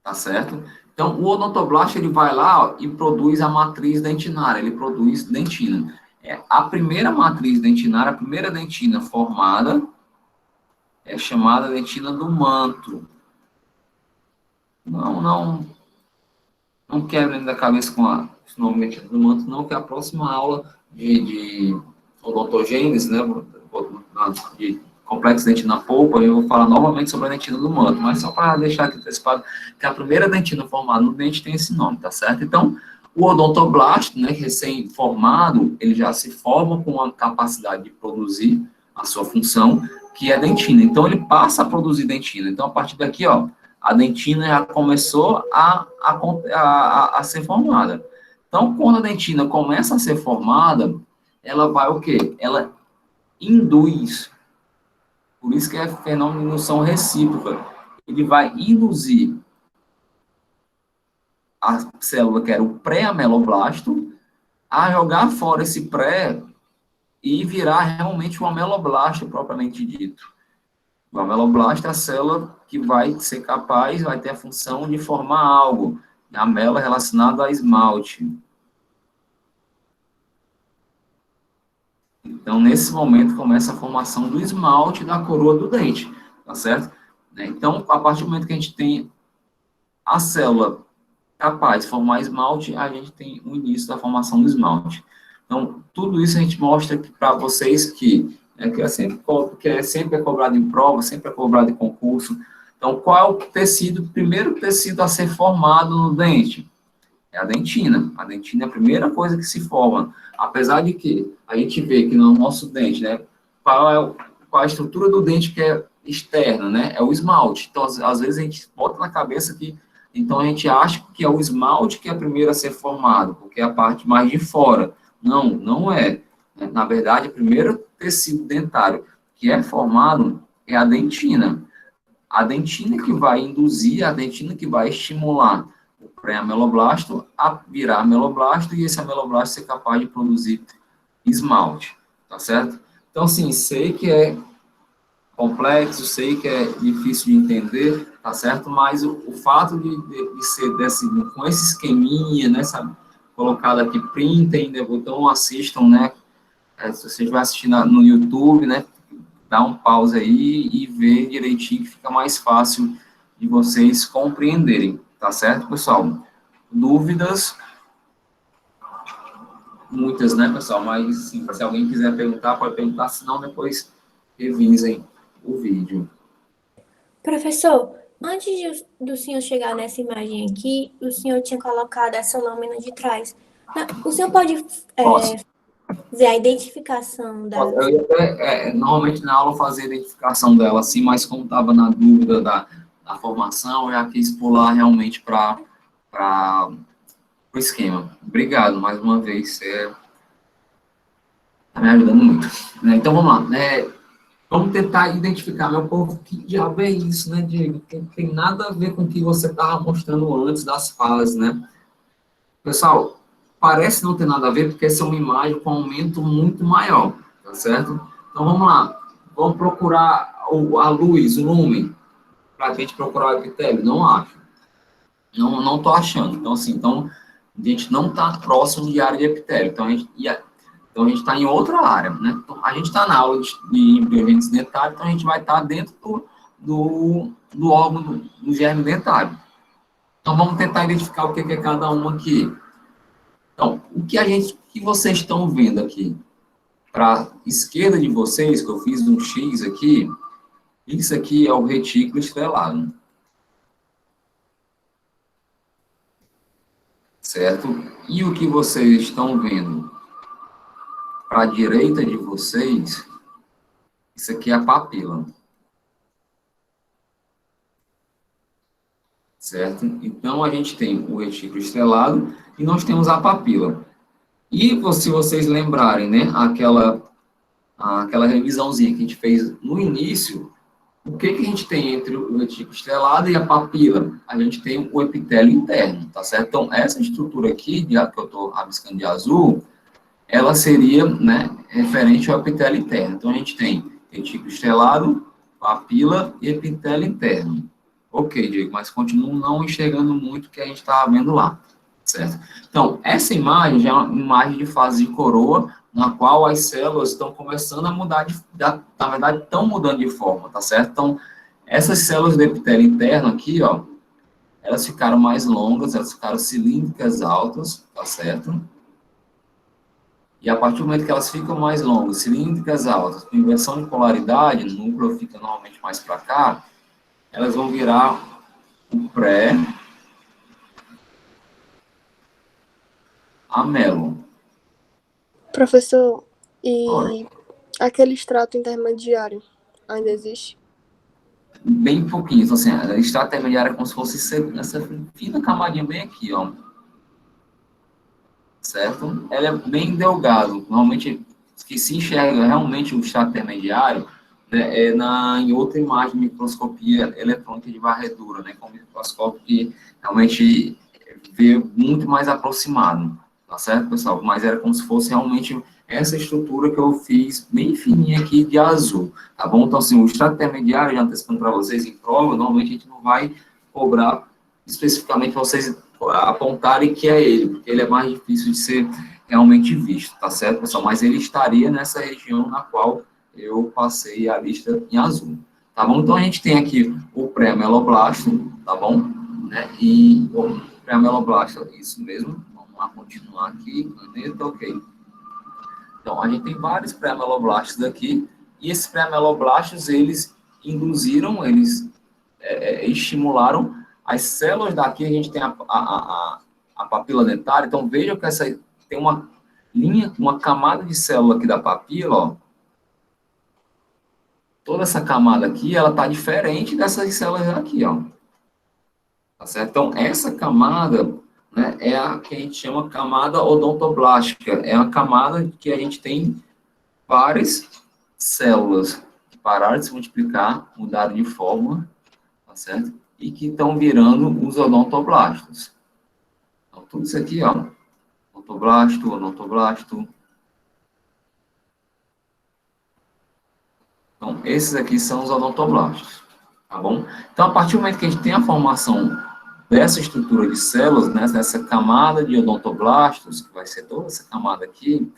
Tá certo? Então, o odontoblasto ele vai lá, ó, e produz a matriz dentinária, ele produz dentina. A primeira matriz dentinária, a primeira dentina formada é chamada dentina do manto. Não quebrem da cabeça com esse nome dentina do manto, não, que a próxima aula de odontogênese, né, de complexo dentina na polpa, eu vou falar novamente sobre a dentina do manto, mas só para deixar aqui antecipado que a primeira dentina formada no dente tem esse nome, tá certo? Então, o odontoblasto, né, recém-formado, ele já se forma com a capacidade de produzir a sua função, que é dentina. Então, ele passa a produzir dentina. Então, a partir daqui, ó, a dentina já começou a ser formada. Então, quando a dentina começa a ser formada, ela vai o quê? Ela induz. Por isso que é fenômeno de indução recíproca. Ele vai induzir a célula, que era o pré-ameloblasto, a jogar fora esse pré e virar realmente o ameloblasto propriamente dito. O ameloblasto é a célula que vai ser capaz, vai ter a função de formar algo. A amela relacionada a esmalte. Então, nesse momento, começa a formação do esmalte da coroa do dente, tá certo? Então, a partir do momento que a gente tem a célula capaz de formar esmalte, a gente tem o início da formação do esmalte. Então, tudo isso a gente mostra aqui para vocês que é sempre cobrado em prova, sempre é cobrado em concurso. Então, qual é o tecido, o primeiro tecido a ser formado no dente? É a dentina. A dentina é a primeira coisa que se forma. Apesar de que a gente vê que no nosso dente, né, qual a estrutura do dente que é externa, né? É o esmalte. Então, às vezes a gente bota na cabeça que, então a gente acha que é o esmalte que é a primeira a ser formado, porque é a parte mais de fora. Não é. Na verdade, o primeiro tecido dentário que é formado é a dentina. A dentina que vai induzir, a dentina que vai estimular o pré-ameloblasto a virar ameloblasto e esse ameloblasto ser capaz de produzir esmalte, tá certo? Então, assim, sei que é complexo, sei que é difícil de entender, tá certo? Mas o fato de ser com esse esqueminha, né, sabe? Colocado aqui, printem, então assistam, né? Se você estiver assistindo no YouTube, né? Dá um pause aí e vê direitinho, que fica mais fácil de vocês compreenderem, tá certo, pessoal? Dúvidas? Muitas, né, pessoal? Mas, sim, se alguém quiser perguntar, pode perguntar, senão depois revisem o vídeo. Professor, antes do senhor chegar nessa imagem aqui, o senhor tinha colocado essa lâmina de trás. O senhor pode fazer a identificação da... Eu ia até, normalmente na aula eu fazia a identificação dela, assim, mas como estava na dúvida da formação, eu já quis pular realmente para o esquema. Obrigado, mais uma vez, você está me ajudando muito. Então, vamos lá. Vamos tentar identificar, meu povo, que diabo é isso, né, Diego? Tem nada a ver com o que você estava mostrando antes das falas, né? Pessoal, parece não ter nada a ver, porque essa é uma imagem com aumento muito maior, tá certo? Então, vamos lá. Vamos procurar a luz, o lumen, para a gente procurar o epitélio. Não acho. Não estou achando. Então, assim, a gente não está próximo de área de epitélio. Então, a gente está em outra área, né? Então, a gente está na aula de embriogênese dentária, então a gente vai estar dentro do órgão do germe dentário. Então, vamos tentar identificar o que é cada um aqui. que vocês estão vendo aqui? Para a esquerda de vocês, que eu fiz um X aqui, isso aqui é o retículo estrelado. Certo? E o que vocês estão vendo para a direita de vocês, isso aqui é a papila. Certo? Então, a gente tem o retículo estrelado e nós temos a papila. E se vocês lembrarem, né, aquela revisãozinha que a gente fez no início, o que a gente tem entre o retículo estrelado e a papila? A gente tem o epitélio interno, tá certo? Então, essa estrutura aqui, que eu estou rabiscando de azul, ela seria, né, referente ao epitélio interno. Então, a gente tem retículo estrelado, papila e epitélio interno. Ok, Diego, mas continuo não enxergando muito o que a gente está vendo lá, certo? Então, essa imagem já é uma imagem de fase de coroa, na qual as células estão começando a mudar, na verdade, estão mudando de forma, tá certo? Então, essas células do epitélio interno aqui, ó, elas ficaram mais longas, elas ficaram cilíndricas altas, tá certo? E a partir do momento que elas ficam mais longas, cilíndricas altas, com inversão de polaridade, o núcleo fica normalmente mais para cá, elas vão virar o pré-amelo. Professor, Ora, e aquele extrato intermediário ainda existe? bem pouquinho, então, assim, a estrata intermediária é como se fosse essa fina camadinha bem aqui, ó. Certo? Ela é bem delgado. Normalmente, que se enxerga realmente o extrato intermediário, né, em outra imagem de microscopia eletrônica de varredura, né, com microscópio que realmente vê muito mais aproximado, tá certo, pessoal? Mas era como se fosse realmente essa estrutura que eu fiz bem fininha aqui de azul, tá bom? Então, assim, o extrato intermediário, já antecipando para vocês em prova, normalmente a gente não vai cobrar especificamente vocês apontarem que é ele, porque ele é mais difícil de ser realmente visto, tá certo, pessoal? Mas ele estaria nessa região na qual eu passei a lista em azul, tá bom? Então, a gente tem aqui o pré-ameloblasto, tá bom? Né? E o pré-ameloblasto, isso mesmo, vamos lá continuar aqui, caneta, ok. Então, a gente tem vários pré-ameloblastos aqui, e esses pré-ameloblastos, eles induziram, eles estimularam as células daqui, a gente tem a papila dentária, então vejam que essa tem uma linha, uma camada de célula aqui da papila, ó. Toda essa camada aqui, ela está diferente dessas células aqui, ó. Tá certo? Então, essa camada, né, é a que a gente chama camada odontoblástica. É a camada que a gente tem várias células que pararam de se multiplicar, mudaram de forma, tá certo? E que estão virando os odontoblastos. Então, tudo isso aqui, ó, odontoblasto, odontoblasto. Então, esses aqui são os odontoblastos, tá bom? Então, a partir do momento que a gente tem a formação dessa estrutura de células, né, dessa camada de odontoblastos, que vai ser toda essa camada aqui,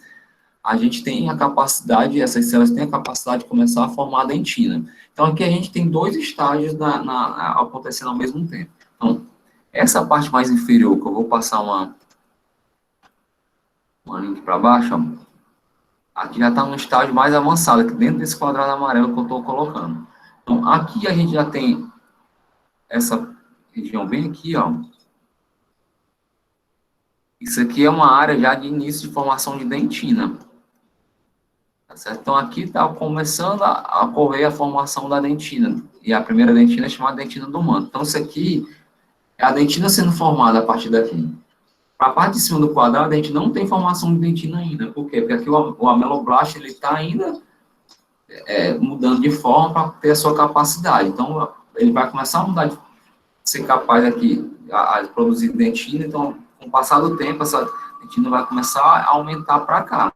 a gente tem a capacidade, essas células têm a capacidade de começar a formar a dentina. Então, aqui a gente tem dois estágios acontecendo ao mesmo tempo. Então, essa parte mais inferior, que eu vou passar uma linha para baixo, ó, aqui já está no estágio mais avançado, aqui dentro desse quadrado amarelo que eu estou colocando. Então, aqui a gente já tem essa região bem aqui, ó. Isso aqui é uma área já de início de formação de dentina. Tá certo? Então, aqui está começando a ocorrer a formação da dentina. E a primeira dentina é chamada dentina do manto. Então, isso aqui é a dentina sendo formada a partir daqui. Para a parte de cima do quadrado, a gente não tem formação de dentina ainda. Por quê? Porque aqui o ameloblasto está ainda mudando de forma para ter a sua capacidade. Então, ele vai começar a mudar de ser capaz aqui a produzir dentina. Então, com o passar do tempo, essa dentina vai começar a aumentar para cá.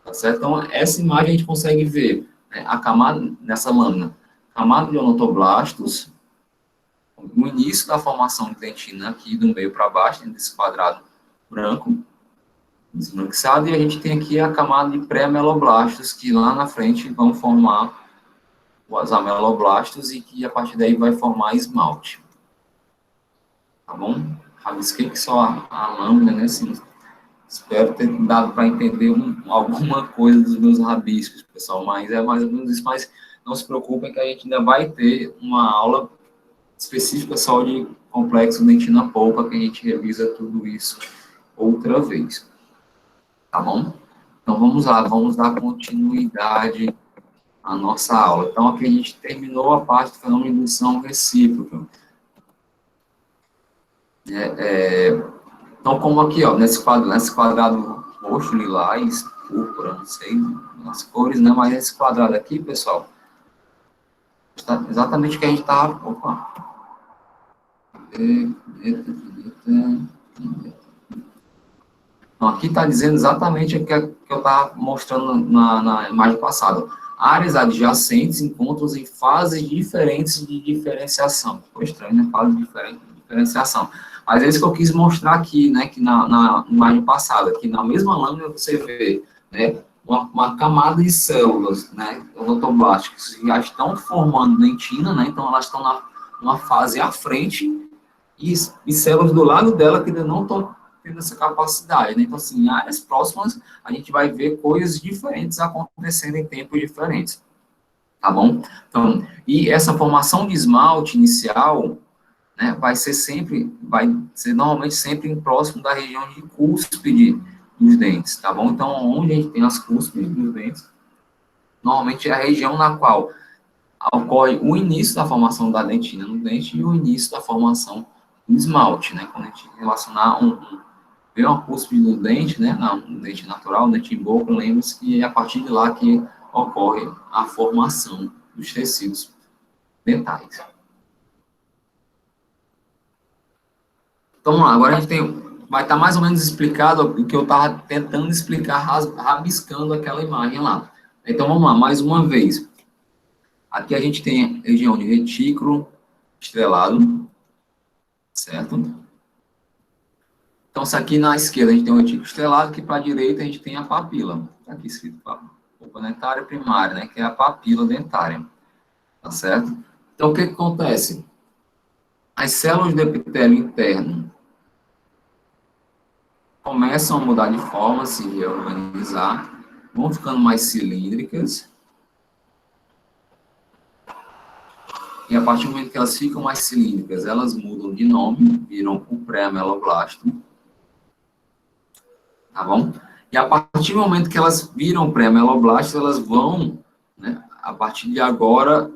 Tá certo? Então, essa imagem a gente consegue ver, né, a camada, nessa lâmina, camada de odontoblastos, no início da formação de dentina aqui, do meio para baixo, dentro desse quadrado branco, esbranquiçado, e a gente tem aqui a camada de pré-ameloblastos, que lá na frente vão formar os ameloblastos e que a partir daí vai formar esmalte. Tá bom? Rabisquei que só a lâmina, né, assim, Espero ter dado para entender alguma coisa dos meus rabiscos, pessoal, mas é mais ou menos isso. Mas não se preocupem que a gente ainda vai ter uma aula específica só de complexo dentina-polpa, que a gente revisa tudo isso outra vez. Tá bom? Então, vamos lá, vamos dar continuidade à nossa aula. Então, aqui a gente terminou a parte do fenômeno de indução recíproca. Então, como aqui, ó, nesse quadrado roxo, lilás, púrpura, não sei as cores, né? Mas esse quadrado aqui, pessoal, está exatamente o que a gente estava... Opa! Então, aqui está dizendo exatamente o que eu estava mostrando na imagem passada. Áreas adjacentes encontram-se em fases diferentes de diferenciação. Ficou estranho, né? Fases diferentes de diferenciação. Mas é isso que eu quis mostrar aqui, né? Que na imagem passada, que na mesma lâmina você vê, né? Uma camada de células, né? Odontoblásticas que já estão formando dentina, né? Então, elas estão numa fase à frente e células do lado dela que ainda não estão tendo essa capacidade, né? Então, assim, em áreas próximas, a gente vai ver coisas diferentes acontecendo em tempos diferentes, tá bom? Então, e essa formação de esmalte inicial, né, vai ser normalmente sempre próximo da região de cúspide dos dentes, tá bom? Então, onde a gente tem as cúspides dos dentes, normalmente é a região na qual ocorre o início da formação da dentina no dente e o início da formação do esmalte, né? Quando a gente relacionar ver uma cúspide do dente, né? Não, um dente natural, um dente em boca, lembre-se que é a partir de lá que ocorre a formação dos tecidos dentais. Então, vamos lá, agora a gente vai estar mais ou menos explicado o que eu estava tentando explicar, rabiscando aquela imagem lá. Então, vamos lá, mais uma vez. Aqui a gente tem a região de retículo estrelado, certo? Então, se aqui na esquerda a gente tem o retículo estrelado, aqui para a direita a gente tem a papila. Está aqui escrito polpa dentária primária, né? Que é a papila dentária, tá certo? Então, o que acontece? As células do epitélio interno começam a mudar de forma, se reorganizar, vão ficando mais cilíndricas. E a partir do momento que elas ficam mais cilíndricas, elas mudam de nome, viram o pré-ameloblasto. Tá bom? E a partir do momento que elas viram pré-ameloblasto, elas vão, né, a partir de agora,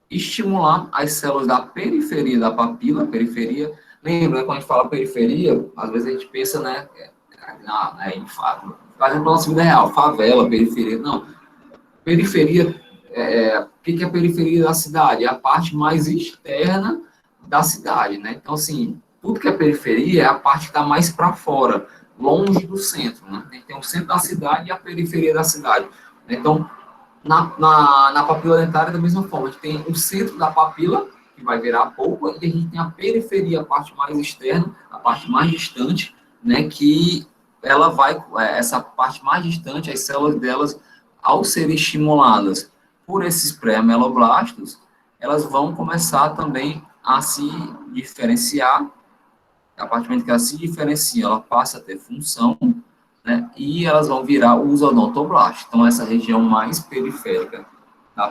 estimular as células da periferia da papila. Periferia, lembra, quando a gente fala periferia, às vezes a gente pensa, né, fazendo para a nossa vida real, favela, periferia. Não, periferia, o que é a periferia da cidade? É a parte mais externa da cidade, né? Então, assim, tudo que é periferia é a parte que está mais para fora, longe do centro, né? Tem o centro da cidade e a periferia da cidade. Então, na papila dentária, da mesma forma, a gente tem o centro da papila, que vai virar a polpa, e a gente tem a periferia, a parte mais externa, a parte mais distante, né? Que ela vai, essa parte mais distante, as células delas, ao serem estimuladas por esses pré-ameloblastos, elas vão começar também a se diferenciar. A partir do momento que ela se diferencia, ela passa a ter função, né, e elas vão virar os odontoblastos. Então, essa região mais periférica da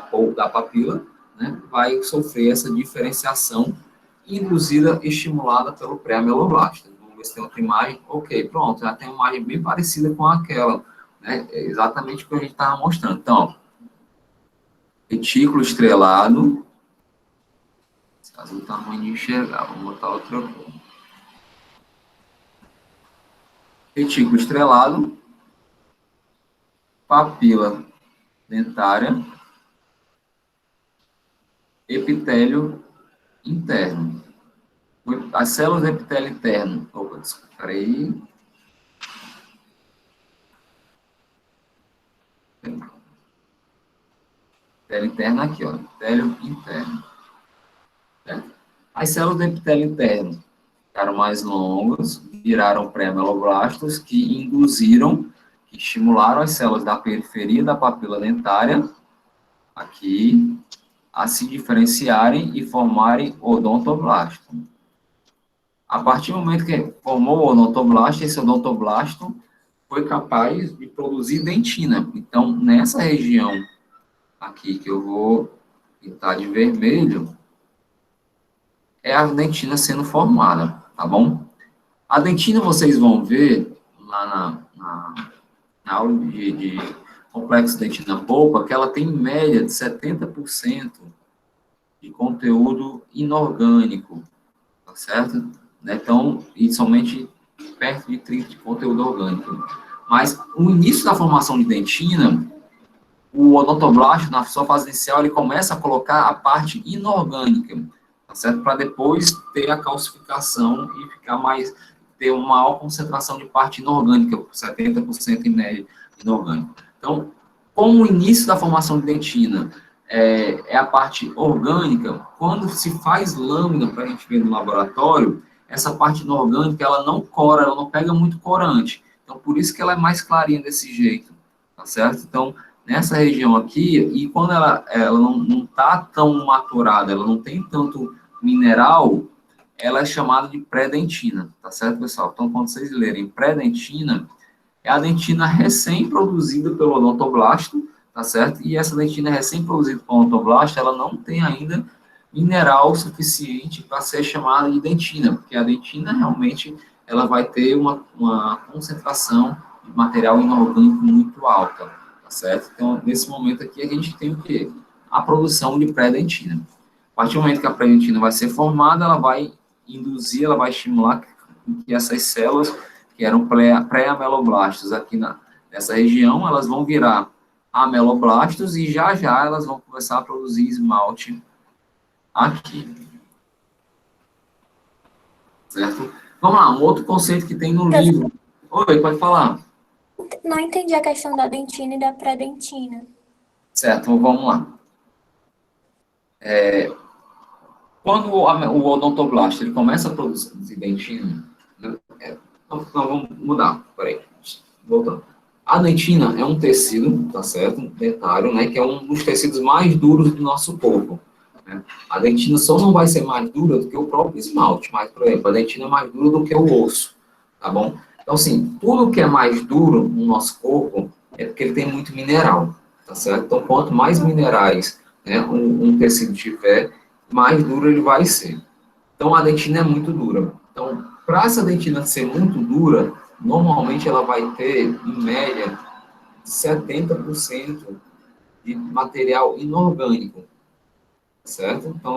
papila, né, vai sofrer essa diferenciação induzida, estimulada pelo pré-ameloblasto. Vamos ver se tem outra imagem. Ok, pronto, já tem uma imagem bem parecida com aquela, né, é exatamente o que a gente estava mostrando. Então, retículo estrelado, esse azul está ruim de enxergar, vamos botar outra cor. Retículo estrelado, papila dentária, epitélio interno. As células do epitélio interno, opa, desculpa aí. Epitélio interno aqui, ó, epitélio interno. Certo? As células do epitélio interno ficaram mais longas, viraram pré-ameloblastos que induziram, que estimularam as células da periferia da papila dentária, aqui, a se diferenciarem e formarem odontoblasto. A partir do momento que formou o odontoblasto, esse odontoblasto foi capaz de produzir dentina. Então, nessa região aqui que eu vou pintar de vermelho, é a dentina sendo formada, tá bom? A dentina vocês vão ver lá na aula de complexo dentina-polpa, que ela tem em média de 70% de conteúdo inorgânico, tá certo? Né? Então, e somente perto de 30% de conteúdo orgânico. Mas o início da formação de dentina, o odontoblasto, na sua fase inicial, ele começa a colocar a parte inorgânica, tá certo? Para depois ter a calcificação e ficar mais, ter uma maior concentração de parte inorgânica, 70% em média inorgânica. Então, como o início da formação de dentina é a parte orgânica, quando se faz lâmina para a gente ver no laboratório, essa parte inorgânica, ela não cora, ela não pega muito corante. Então, por isso que ela é mais clarinha desse jeito, tá certo? Então, nessa região aqui, e quando ela não está tão maturada, ela não tem tanto mineral, ela é chamada de pré-dentina, tá certo, pessoal? Então, quando vocês lerem pré-dentina, é a dentina recém-produzida pelo odontoblasto, tá certo? E essa dentina recém-produzida pelo odontoblasto, ela não tem ainda mineral suficiente para ser chamada de dentina, porque a dentina realmente ela vai ter uma concentração de material inorgânico muito alta, tá certo? Então, nesse momento aqui, a gente tem o quê? A produção de pré-dentina. A partir do momento que a pré-dentina vai ser formada, ela vai induzir, ela vai estimular que essas células que eram pré-ameloblastos aqui nessa região, elas vão virar ameloblastos e já elas vão começar a produzir esmalte aqui. Certo? Vamos lá, um outro conceito que tem no livro. Oi, pode falar. Não entendi a questão da dentina e da pré-dentina. Certo, então vamos lá. Quando o odontoblasto ele começa a produzir dentina, não, vamos mudar, peraí, voltando. A dentina é um tecido, tá certo? Um dentário, né? Que é um dos tecidos mais duros do nosso corpo. Né? A dentina só não vai ser mais dura do que o próprio esmalte, mas, por exemplo, a dentina é mais dura do que o osso, tá bom? Então, assim, tudo que é mais duro no nosso corpo é porque ele tem muito mineral, tá certo? Então, quanto mais minerais, né, um tecido tiver, mais duro ele vai ser. Então, a dentina é muito dura. Então, para essa dentina ser muito dura, normalmente ela vai ter, em média, 70% de material inorgânico, certo? Então,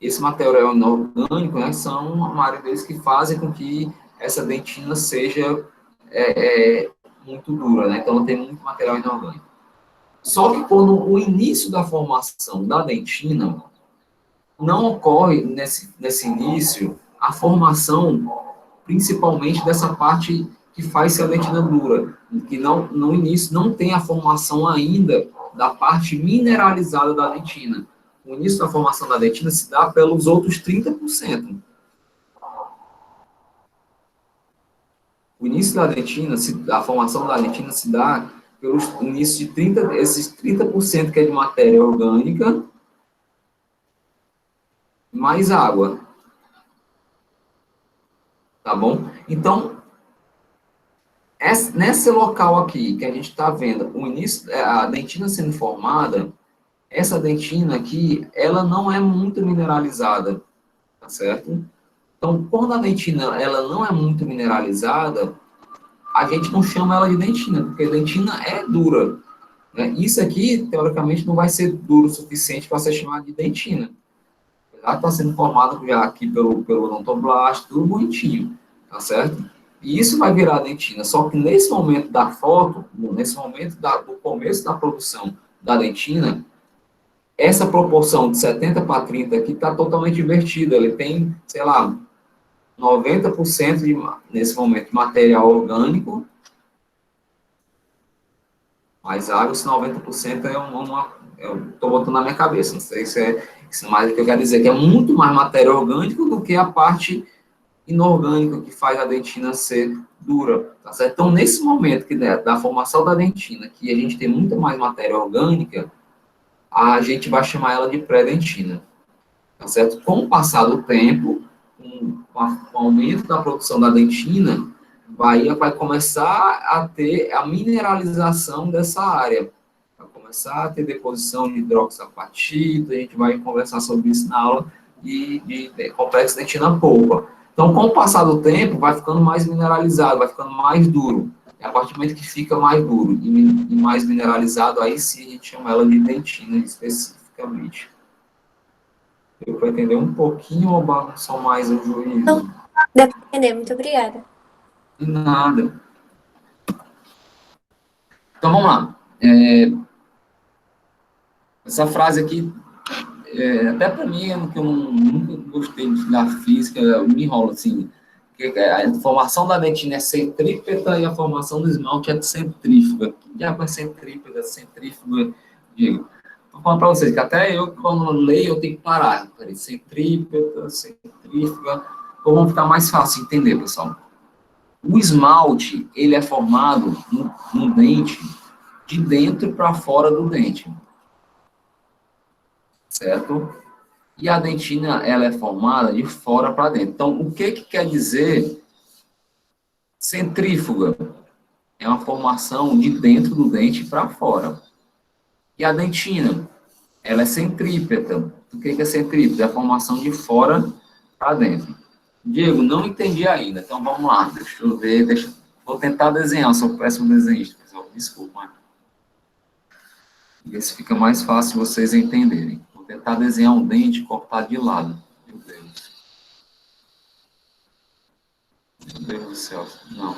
esse material inorgânico, né, são a maioria deles que fazem com que essa dentina seja muito dura, né? Então, ela tem muito material inorgânico. Só que quando o início da formação da dentina, não ocorre nesse início a formação, principalmente dessa parte que faz ser a dentina dura, que no início não tem a formação ainda da parte mineralizada da dentina. O início da formação da dentina se dá pelos outros 30%. O início da dentina, a formação da dentina se dá pelos início de esses 30% que é de matéria orgânica, mais água. Tá bom? Então, nesse local aqui, que a gente está vendo, o início, a dentina sendo formada, essa dentina aqui, ela não é muito mineralizada, tá certo? Então, quando a dentina, ela não é muito mineralizada, a gente não chama ela de dentina, porque a dentina é dura. Né? Isso aqui, teoricamente, não vai ser duro o suficiente para ser chamado de dentina. Ela está sendo formada já aqui pelo odontoblasto, tudo bonitinho, tá certo? E isso vai virar dentina. Só que nesse momento da foto, nesse momento do começo da produção da dentina, essa proporção de 70 para 30 aqui está totalmente invertida. Ele tem, sei lá, 90% nesse momento, de material orgânico, mais água, esse 90% eu estou botando na minha cabeça, não sei se isso mais o que eu quero dizer, que é muito mais matéria orgânica do que a parte inorgânica que faz a dentina ser dura, tá certo? Então, nesse momento que da formação da dentina, que a gente tem muito mais matéria orgânica, a gente vai chamar ela de pré-dentina, tá certo? Com o passar do tempo, com o aumento da produção da dentina, vai começar a ter a mineralização dessa área. Vai começar a ter deposição de hidroxapatita, a gente vai conversar sobre isso na aula de complexo dentina polpa. Então, com o passar do tempo, vai ficando mais mineralizado, vai ficando mais duro. É a partir do momento que fica mais duro e mais mineralizado, aí sim a gente chama ela de dentina especificamente. Deu para entender um pouquinho ou bagunçou mais o juízo? Não, deu para entender. Muito obrigada. De nada. Então, vamos lá. Essa frase aqui, até para mim, que eu nunca gostei de estudar física, me enrola assim. Que a formação da dentina é centrípeta e a formação do esmalte é centrífuga. Que diabo é centrípeta, centrífuga? Digo, estou falando para vocês que até eu, quando leio, eu tenho que parar. Peraí, centrípeta, centrífuga. Então, vamos ficar mais fácil de entender, pessoal. O esmalte, ele é formado no dente, de dentro para fora do dente. Certo? E a dentina, ela é formada de fora para dentro. Então, o que quer dizer centrífuga? É uma formação de dentro do dente para fora. E a dentina, ela é centrípeta. O que é centrípeta? É a formação de fora para dentro. Diego, não entendi ainda. Então, vamos lá. Deixa eu ver. Vou tentar desenhar. Eu sou péssimo desenhista, pessoal. Desculpa. Ver se fica mais fácil vocês entenderem. Vou tentar desenhar um dente cortado de lado. Meu Deus. Meu Deus do céu. Não,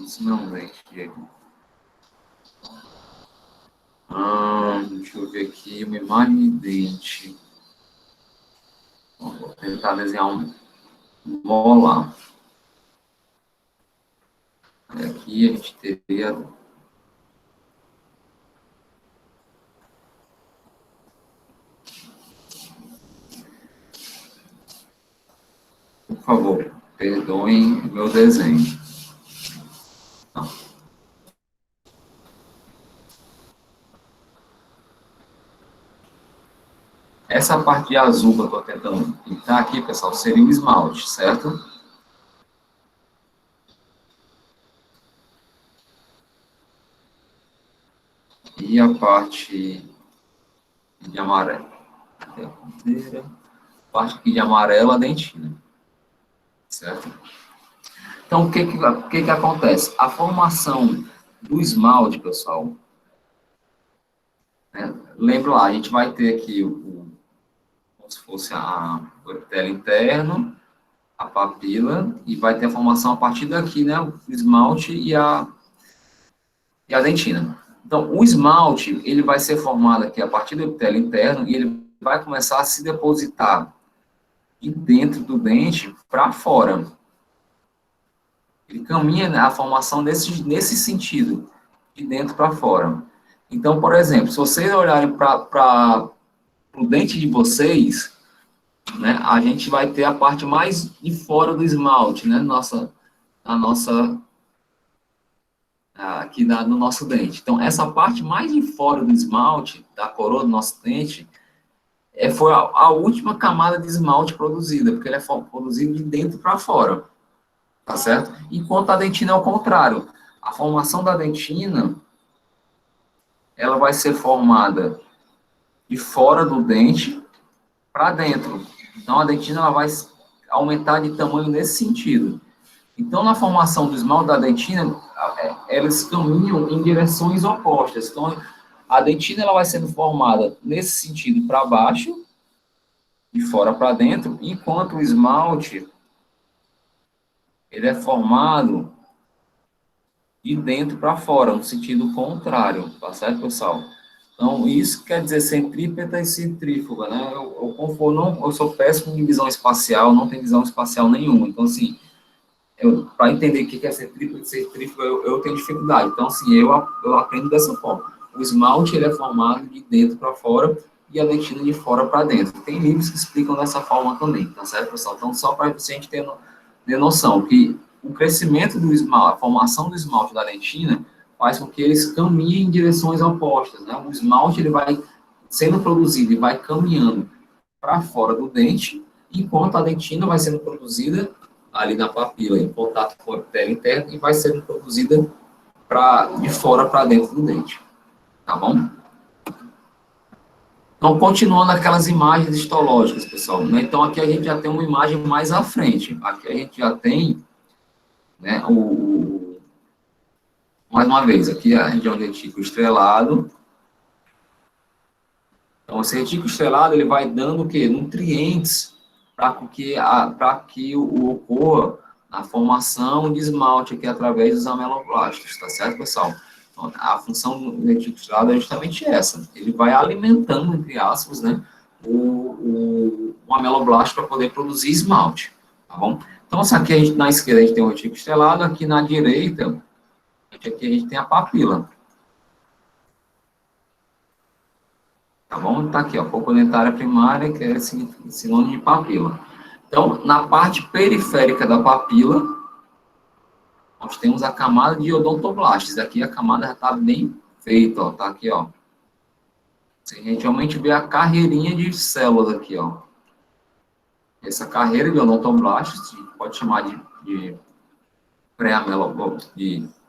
isso não é um dente, Diego. Deixa eu ver aqui, uma imagem de dente. Vou tentar desenhar um molar. Aqui a gente teria... Por favor, perdoem o meu desenho. Não. Essa parte de azul que eu estou tentando pintar aqui, pessoal, seria o esmalte, certo? E a parte de amarelo. A parte aqui de amarelo, a dentina. Certo? Então, o que acontece? A formação do esmalte, pessoal, né? Lembra lá, a gente vai ter aqui como se fosse o epitélio interno, a papila, e vai ter a formação a partir daqui, né? O esmalte e a dentina. Então, o esmalte, ele vai ser formado aqui a partir do epitélio interno e ele vai começar a se depositar de dentro do dente para fora. Ele caminha a formação nesse sentido, de dentro para fora. Então, por exemplo, se vocês olharem para o dente de vocês, né, a gente vai ter a parte mais de fora do esmalte, né, aqui no nosso dente. Então, essa parte mais de fora do esmalte, da coroa do nosso dente, foi a última camada de esmalte produzida, porque ele é produzido de dentro para fora. Tá certo? Enquanto a dentina é o contrário. A formação da dentina, ela vai ser formada de fora do dente para dentro. Então, a dentina ela vai aumentar de tamanho nesse sentido. Então, na formação do esmalte da dentina, elas caminham em direções opostas. Então, a dentina ela vai sendo formada nesse sentido para baixo, de fora para dentro, enquanto o esmalte ele é formado de dentro para fora, no sentido contrário, tá certo, pessoal? Então, isso quer dizer centrípeta e centrífuga, né? Eu sou péssimo em visão espacial, não tenho visão espacial nenhuma. Então, assim, para entender o que é centrípeta e centrífuga, eu tenho dificuldade. Então, assim, eu aprendo dessa forma. O esmalte, ele é formado de dentro para fora e a dentina de fora para dentro. Tem livros que explicam dessa forma também, tá certo, pessoal? Então, só para a gente ter noção que o crescimento do esmalte, a formação do esmalte da dentina faz com que eles caminhem em direções opostas, né? O esmalte, ele vai sendo produzido e vai caminhando para fora do dente, enquanto a dentina vai sendo produzida ali na papila, em contato com a epitélio interno, e vai sendo produzida de fora para dentro do dente. Tá bom? Então, continuando aquelas imagens histológicas, pessoal, né? Então, aqui a gente já tem uma imagem mais à frente. Aqui a gente já tem, né, mais uma vez, aqui a região do retículo estrelado. Então, esse retículo estrelado, ele vai dando o quê? Nutrientes para que ocorra a formação de esmalte aqui através dos ameloblastos, tá certo, pessoal? Então, a função do retículo estrelado é justamente essa. Ele vai alimentando, entre aspas, né, o ameloblasto para poder produzir esmalte, tá bom? Então, aqui na esquerda a gente tem o retículo estrelado, aqui na direita, aqui a gente tem a papila. Tá bom? Tá aqui, ó, polpa dentária primária, que é sinônimo de papila. Então, na parte periférica da papila, nós temos a camada de odontoblastos. Aqui a camada já está bem feita, ó, tá aqui, ó. A gente realmente vê a carreirinha de células aqui, ó. Essa carreira de odontoblastos, a gente pode chamar de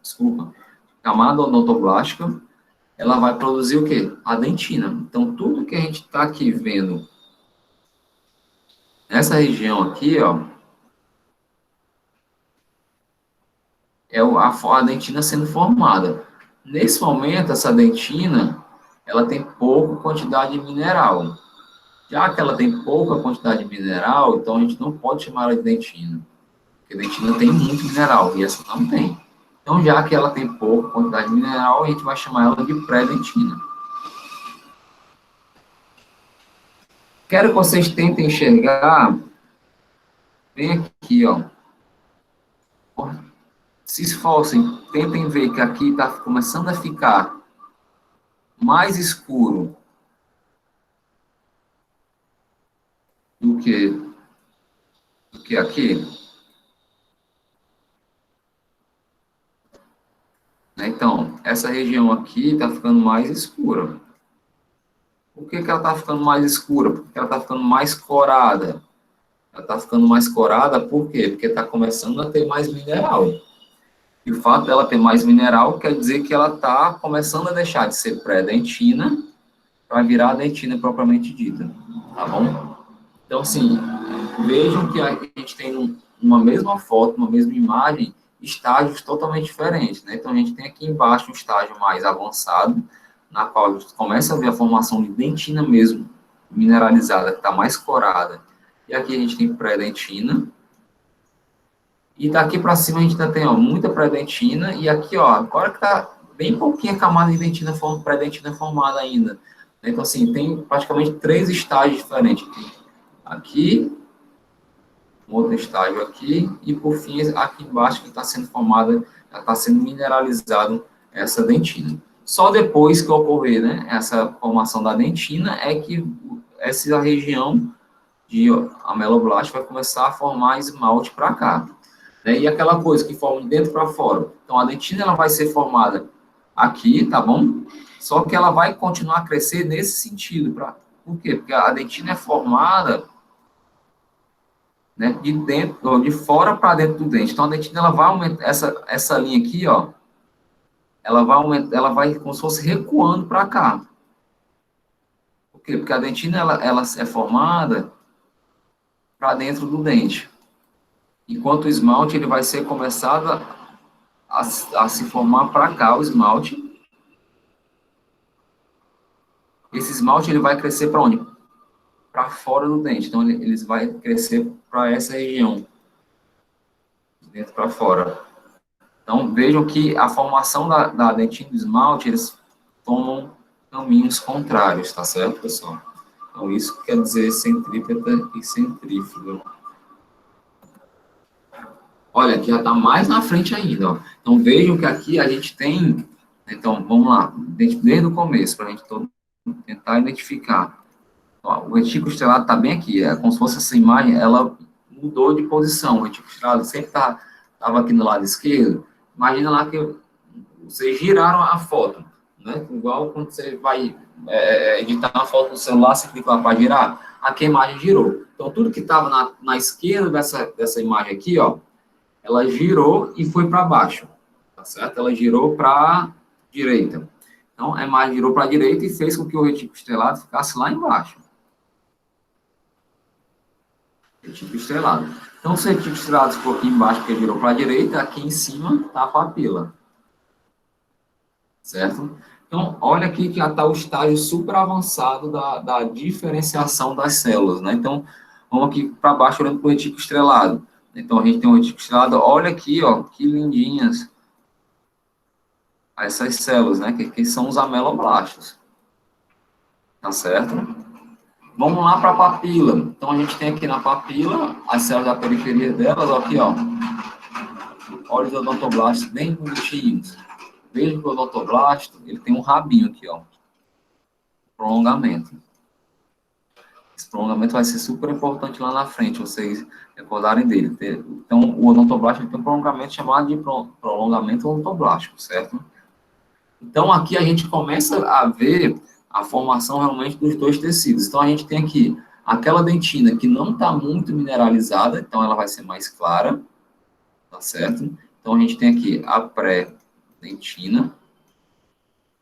desculpa, camada odontoblástica, ela vai produzir o quê? A dentina. Então, tudo que a gente está aqui vendo nessa região aqui, ó, é a dentina sendo formada. Nesse momento, essa dentina, ela tem pouca quantidade de mineral. Já que ela tem pouca quantidade de mineral, então a gente não pode chamar ela de dentina. Porque a dentina tem muito mineral, e essa não tem. Então, já que ela tem pouca quantidade de mineral, a gente vai chamar ela de pré-dentina. Quero que vocês tentem enxergar bem aqui, ó. Se esforcem, tentem ver que aqui está começando a ficar mais escuro do que aqui. Então, essa região aqui está ficando mais escura. Por que ela está ficando mais escura? Porque ela está ficando mais corada. Ela está ficando mais corada por quê? Porque está começando a ter mais mineral. E o fato dela ter mais mineral quer dizer que ela está começando a deixar de ser pré-dentina para virar a dentina propriamente dita. Tá bom? Então, assim, vejam que a gente tem uma mesma foto, uma mesma imagem, estágios totalmente diferentes, né? Então, a gente tem aqui embaixo um estágio mais avançado, na qual a gente começa a ver a formação de dentina mesmo, mineralizada, que está mais corada. E aqui a gente tem pré-dentina. E daqui para cima a gente ainda tem, ó, muita pré-dentina. E aqui, ó, agora que está bem pouquinha camada de dentina, pré-dentina formada ainda. Então, assim, tem praticamente 3 estágios diferentes aqui. Aqui, um outro estágio aqui, e por fim, aqui embaixo que está sendo formada, está sendo mineralizado essa dentina. Só depois que ocorrer, né, essa formação da dentina, é que essa região de ameloblasto vai começar a formar esmalte para cá. E aquela coisa que forma de dentro para fora. Então, a dentina ela vai ser formada aqui, tá bom? Só que ela vai continuar a crescer nesse sentido. Por quê? Porque a dentina é formada, né, de fora para dentro do dente. Então, a dentina ela vai aumentar, essa linha aqui, ó, ela vai aumentar, ela vai como se fosse recuando para cá. Por quê? Porque a dentina ela é formada para dentro do dente. Enquanto o esmalte ele vai ser começado a se formar para cá, o esmalte. Esse esmalte ele vai crescer para onde? Para fora do dente. Então, ele vai crescer para essa região. De dentro para fora. Então, vejam que a formação da dentina do esmalte, eles tomam caminhos contrários, tá certo, pessoal? Então, isso quer dizer centrípeta e centrífuga. Olha, aqui já está mais na frente ainda, ó. Então, vejam que aqui a gente tem... Então, vamos lá, desde o começo, para a gente tentar identificar. Ó, o retículo estrelado está bem aqui, é como se fosse essa imagem, ela mudou de posição. O retículo estrelado sempre estava aqui no lado esquerdo. Imagina lá que vocês giraram a foto, né? Igual quando você vai editar uma foto no celular, você clica lá para girar. aqui a imagem girou. Então, tudo que estava na esquerda dessa imagem aqui, ó, ela girou e foi para baixo, tá certo? Ela girou para a direita. Então, a imagem girou para a direita e fez com que o retículo estrelado ficasse lá embaixo. Retículo estrelado. Então, se o retículo estrelado ficou aqui embaixo, porque girou para a direita, aqui em cima está a papila. Certo? Então, olha aqui que já está o estágio super avançado da diferenciação das células, né? Então, vamos aqui para baixo olhando para o retículo estrelado. Então, a gente tem um retículo estrelado, olha aqui, ó, que lindinhas essas células, né? Que são os ameloblastos. Tá certo? Vamos lá para a papila. Então, a gente tem aqui na papila as células da periferia delas, ó, aqui, ó. Olha os odontoblastos bem bonitinhos. Veja que o odontoblasto, ele tem um rabinho aqui, ó. Prolongamento. Esse prolongamento vai ser super importante lá na frente, vocês recordarem dele. Então, o odontoblasto tem um prolongamento chamado de prolongamento odontoblástico, certo? Então, aqui a gente começa a ver a formação realmente dos dois tecidos. Então, a gente tem aqui aquela dentina que não está muito mineralizada, então ela vai ser mais clara, tá certo? Então, a gente tem aqui a pré-dentina.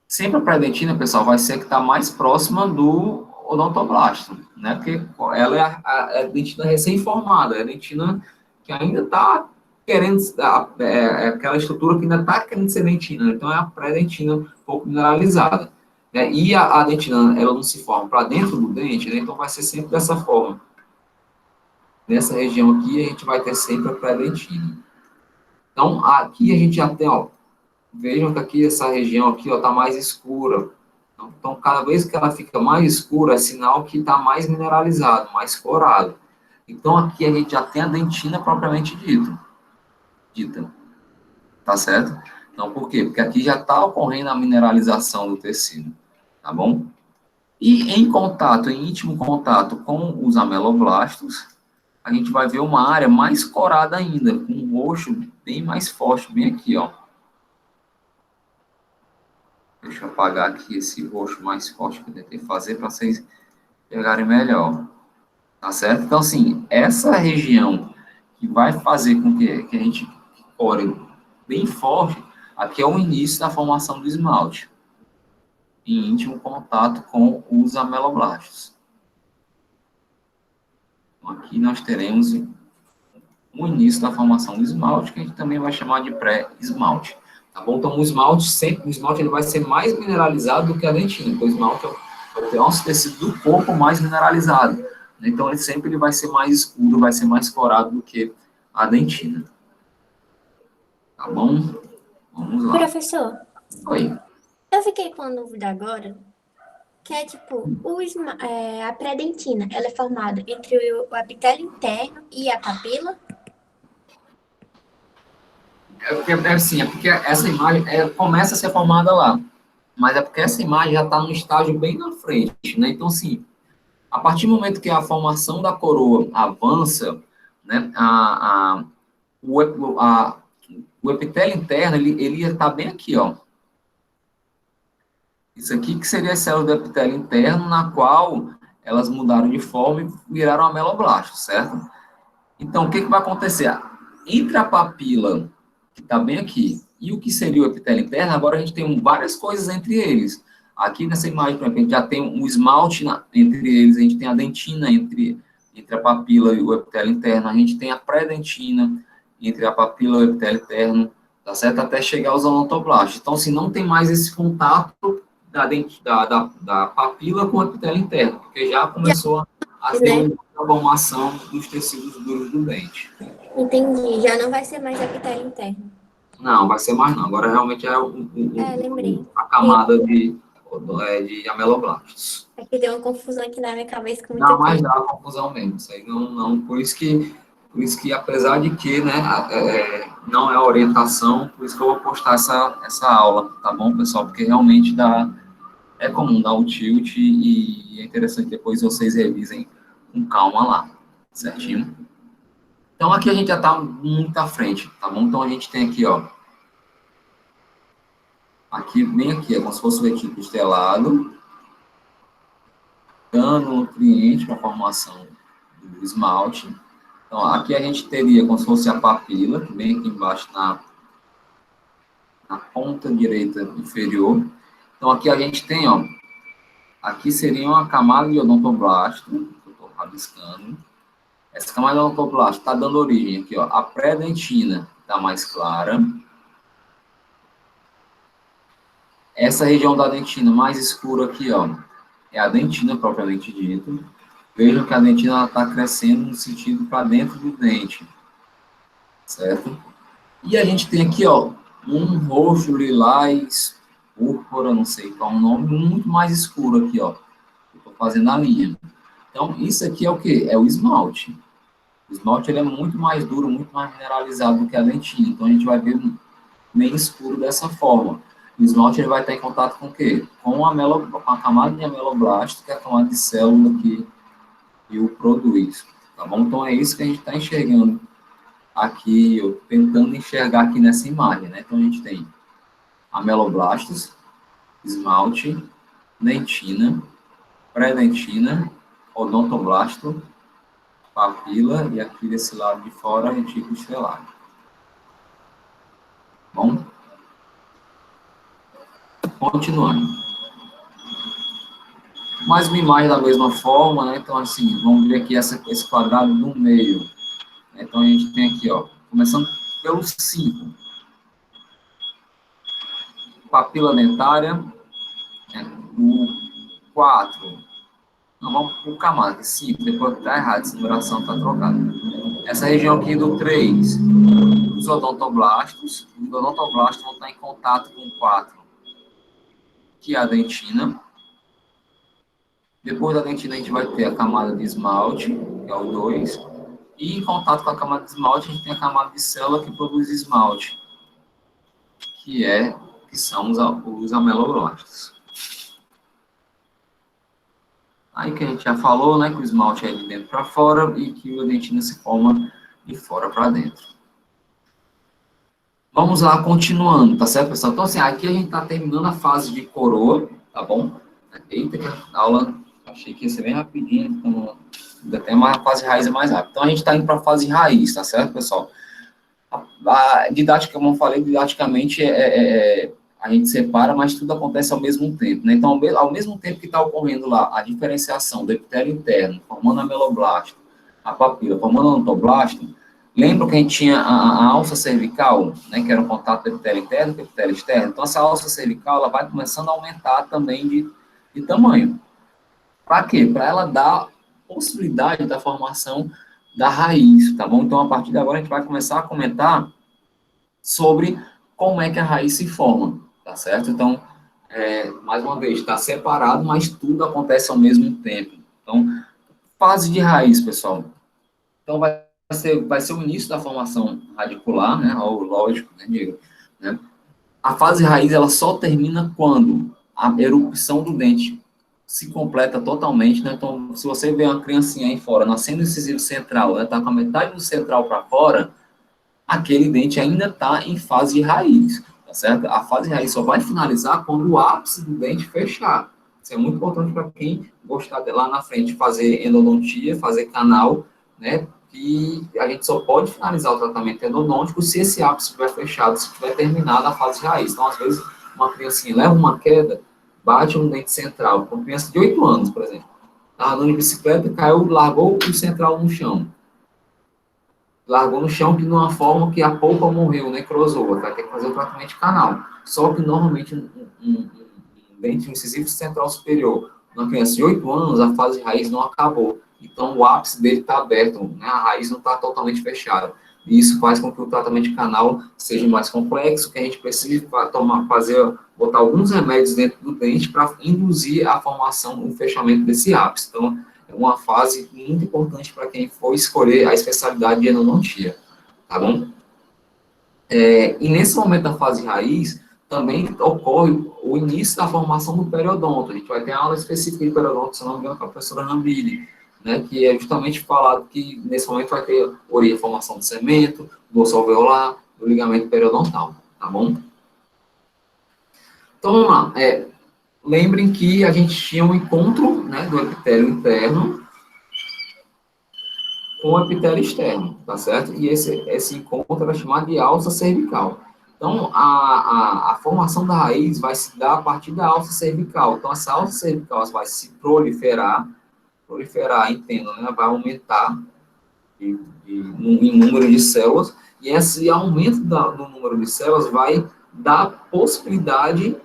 Sempre a pré-dentina, pessoal, vai ser a que está mais próxima do odontoblasto, né? Porque ela é a dentina recém-formada, é a dentina que ainda está querendo, aquela estrutura que ainda está querendo ser dentina, né? Então é a pré-dentina um pouco mineralizada, né? E a dentina, ela não se forma para dentro do dente, né? Então vai ser sempre dessa forma. Nessa região aqui, a gente vai ter sempre a pré-dentina. Então, aqui a gente já tem, ó, vejam que aqui essa região aqui, ó, está mais escura. Então, cada vez que ela fica mais escura, é sinal que está mais mineralizado, mais corado. Então, aqui a gente já tem a dentina propriamente dita. Tá certo? Então, por quê? Porque aqui já está ocorrendo a mineralização do tecido. Tá bom? E em contato, em íntimo contato com os ameloblastos, a gente vai ver uma área mais corada ainda, com um roxo bem mais forte, bem aqui, ó. Deixa eu apagar aqui esse roxo mais forte que eu tentei fazer para vocês pegarem melhor. Tá certo? Então, assim, essa região que vai fazer com que a gente core bem forte, aqui é o início da formação do esmalte, em íntimo contato com os ameloblastos. Então, aqui nós teremos o início da formação do esmalte, que a gente também vai chamar de pré-esmalte. Tá bom? Então, o esmalte ele vai ser mais mineralizado do que a dentina, porque o esmalte é o nosso tecido do corpo mais mineralizado. Então, ele vai ser mais escuro, vai ser mais corado do que a dentina. Tá bom? Vamos lá. Professor, Oi. eu fiquei com uma dúvida agora, que é tipo, a pré-dentina, ela é formada entre o epitélio interno e a papila? É porque essa imagem começa a ser formada lá, mas é porque essa imagem já está no estágio bem na frente, né? Então, assim, a partir do momento que a formação da coroa avança, né, o epitélio interno, ele ia estar bem aqui, ó. Isso aqui que seria a célula do epitélio interno, na qual elas mudaram de forma e viraram ameloblasto, certo? Então, o que vai acontecer? Entre a papila, que está bem aqui, e o que seria o epitélio interno, agora a gente tem várias coisas entre eles. Aqui nessa imagem, por exemplo, a gente já tem um esmalte entre eles, a gente tem a dentina entre a papila e o epitélio interno, a gente tem a pré-dentina entre a papila e o epitélio interno, tá certo? Até chegar aos odontoblastos. Então, se não tem mais esse contato da papila com o epitélio interno, porque já começou a ter uma formação dos tecidos duros do dente. Entendi, já não vai ser mais epitélio interno. Não, vai ser mais não. Agora realmente é Lembrei. a camada de ameloblastos. É que deu uma confusão aqui na minha cabeça com muita Não, mas coisa. dá confusão mesmo. Isso aí não, por isso que apesar de que, né, não é orientação, por isso que eu vou postar essa aula, tá bom, pessoal? Porque realmente é comum dar o tilt e é interessante depois vocês revisem com calma lá, certinho? Então, aqui a gente já está muito à frente, tá bom? Então, a gente tem aqui, ó, aqui, bem aqui, é como se fosse o retículo estelado. dando nutriente para a formação do esmalte. Então, aqui a gente teria como se fosse a papila, que vem aqui embaixo na ponta direita inferior. Então, aqui a gente tem, ó, aqui seria uma camada de odontoblasto, que eu estou rabiscando. Essa camada de odontoblasto está dando origem aqui, ó, a pré-dentina está mais clara. Essa região da dentina mais escura aqui, ó, é a dentina propriamente dita. Vejam que a dentina está crescendo no sentido para dentro do dente, certo? E a gente tem aqui, ó, um roxo, lilás, púrpura, não sei qual o nome, muito mais escuro aqui, ó. Eu estou fazendo a linha. Então, isso aqui é o quê? É o esmalte. O esmalte ele é muito mais duro, muito mais mineralizado do que a dentina. Então, a gente vai ver meio escuro dessa forma. O esmalte ele vai estar em contato com o quê? Com a camada de ameloblasto, que é a camada de célula que o produz. Tá bom? Então, é isso que a gente está enxergando aqui, eu tentando enxergar aqui nessa imagem, né? Então, a gente tem ameloblastos, esmalte, dentina, pré-dentina, odontoblasto, papila e aqui desse lado de fora, retículo estelar. Bom? Continuando. Mais uma imagem da mesma forma, né? Então, assim, vamos ver aqui esse quadrado no meio. Então, a gente tem aqui, ó, começando pelo 5. Papila dentária. O 4. Não, vamos por camada. 5, depois está errado, essa numeração está trocada. Essa região aqui do 3, os odontoblastos. Os odontoblastos vão estar em contato com o 4, que é a dentina. Depois da dentina, a gente vai ter a camada de esmalte, que é o 2. E em contato com a camada de esmalte, a gente tem a camada de célula que produz esmalte, que são os ameloblastos. Aí que a gente já falou, né, que o esmalte é de dentro para fora e que a dentina se forma de fora para dentro. Vamos lá, continuando, tá certo, pessoal? Então, assim, aqui a gente está terminando a fase de coroa, tá bom? Eita, que a aula, achei que ia ser bem rapidinho, então, ainda tem uma fase raiz mais rápida. Então, a gente está indo para a fase raiz, tá certo, pessoal? A didática, como eu falei, didaticamente a gente separa, mas tudo acontece ao mesmo tempo, né? Então, ao mesmo tempo que está ocorrendo lá a diferenciação do epitélio interno, formando ameloblasto, a papila, formando odontoblasto, lembra que a gente tinha a alça cervical, né, que era o contato do epitélio interno com o epitélio externo? Então, essa alça cervical, ela vai começando a aumentar também de tamanho. Para quê? Para ela dar possibilidade da formação da raiz, tá bom? Então, a partir de agora, a gente vai começar a comentar sobre como é que a raiz se forma, tá certo? Então, mais uma vez, está separado, mas tudo acontece ao mesmo tempo. Então, fase de raiz, pessoal. Então, vai ser o início da formação radicular, né? Ou lógico, né, Diego? Né? A fase raiz, ela só termina quando a erupção do dente se completa totalmente, né? Então, se você vê uma criancinha aí fora, nascendo incisivo central, ela está com a metade do central para fora, aquele dente ainda está em fase de raiz, tá certo? A fase de raiz só vai finalizar quando o ápice do dente fechar. Isso é muito importante para quem gostar de lá na frente fazer endodontia, fazer canal, né? E a gente só pode finalizar o tratamento endodôntico se esse ápice estiver fechado, se tiver terminado a fase de raiz. Então, às vezes, uma criancinha leva uma queda, bate um dente central, uma criança de 8 anos, por exemplo, estava andando de bicicleta, caiu, largou o central no chão. Largou no chão de uma forma que a polpa morreu, necrosou, vai ter que fazer o tratamento de canal. Só que, normalmente, um dente incisivo central superior, uma criança de 8 anos, a fase de raiz não acabou. Então, o ápice dele está aberto, né? A raiz não está totalmente fechada. E isso faz com que o tratamento de canal seja mais complexo, que a gente precise botar alguns remédios dentro do dente para induzir a formação, o fechamento desse ápice. Então, é uma fase muito importante para quem for escolher a especialidade de endodontia, tá bom? E nesse momento da fase raiz, também ocorre o início da formação do periodonto. A gente vai ter aula específica de periodonto, se não me engano, com a professora Rambili, né, que é justamente falado que nesse momento vai ter a formação do cemento, do osso alveolar, do ligamento periodontal, tá bom? Então, vamos lá. lembrem que a gente tinha um encontro, né, do epitélio interno com o epitélio externo, tá certo? E esse encontro era chamado de alça cervical. Então, a formação da raiz vai se dar a partir da alça cervical. Então, essa alça cervical vai se proliferar, entendo, né? Vai aumentar em número de células, e esse aumento no número de células vai dar possibilidade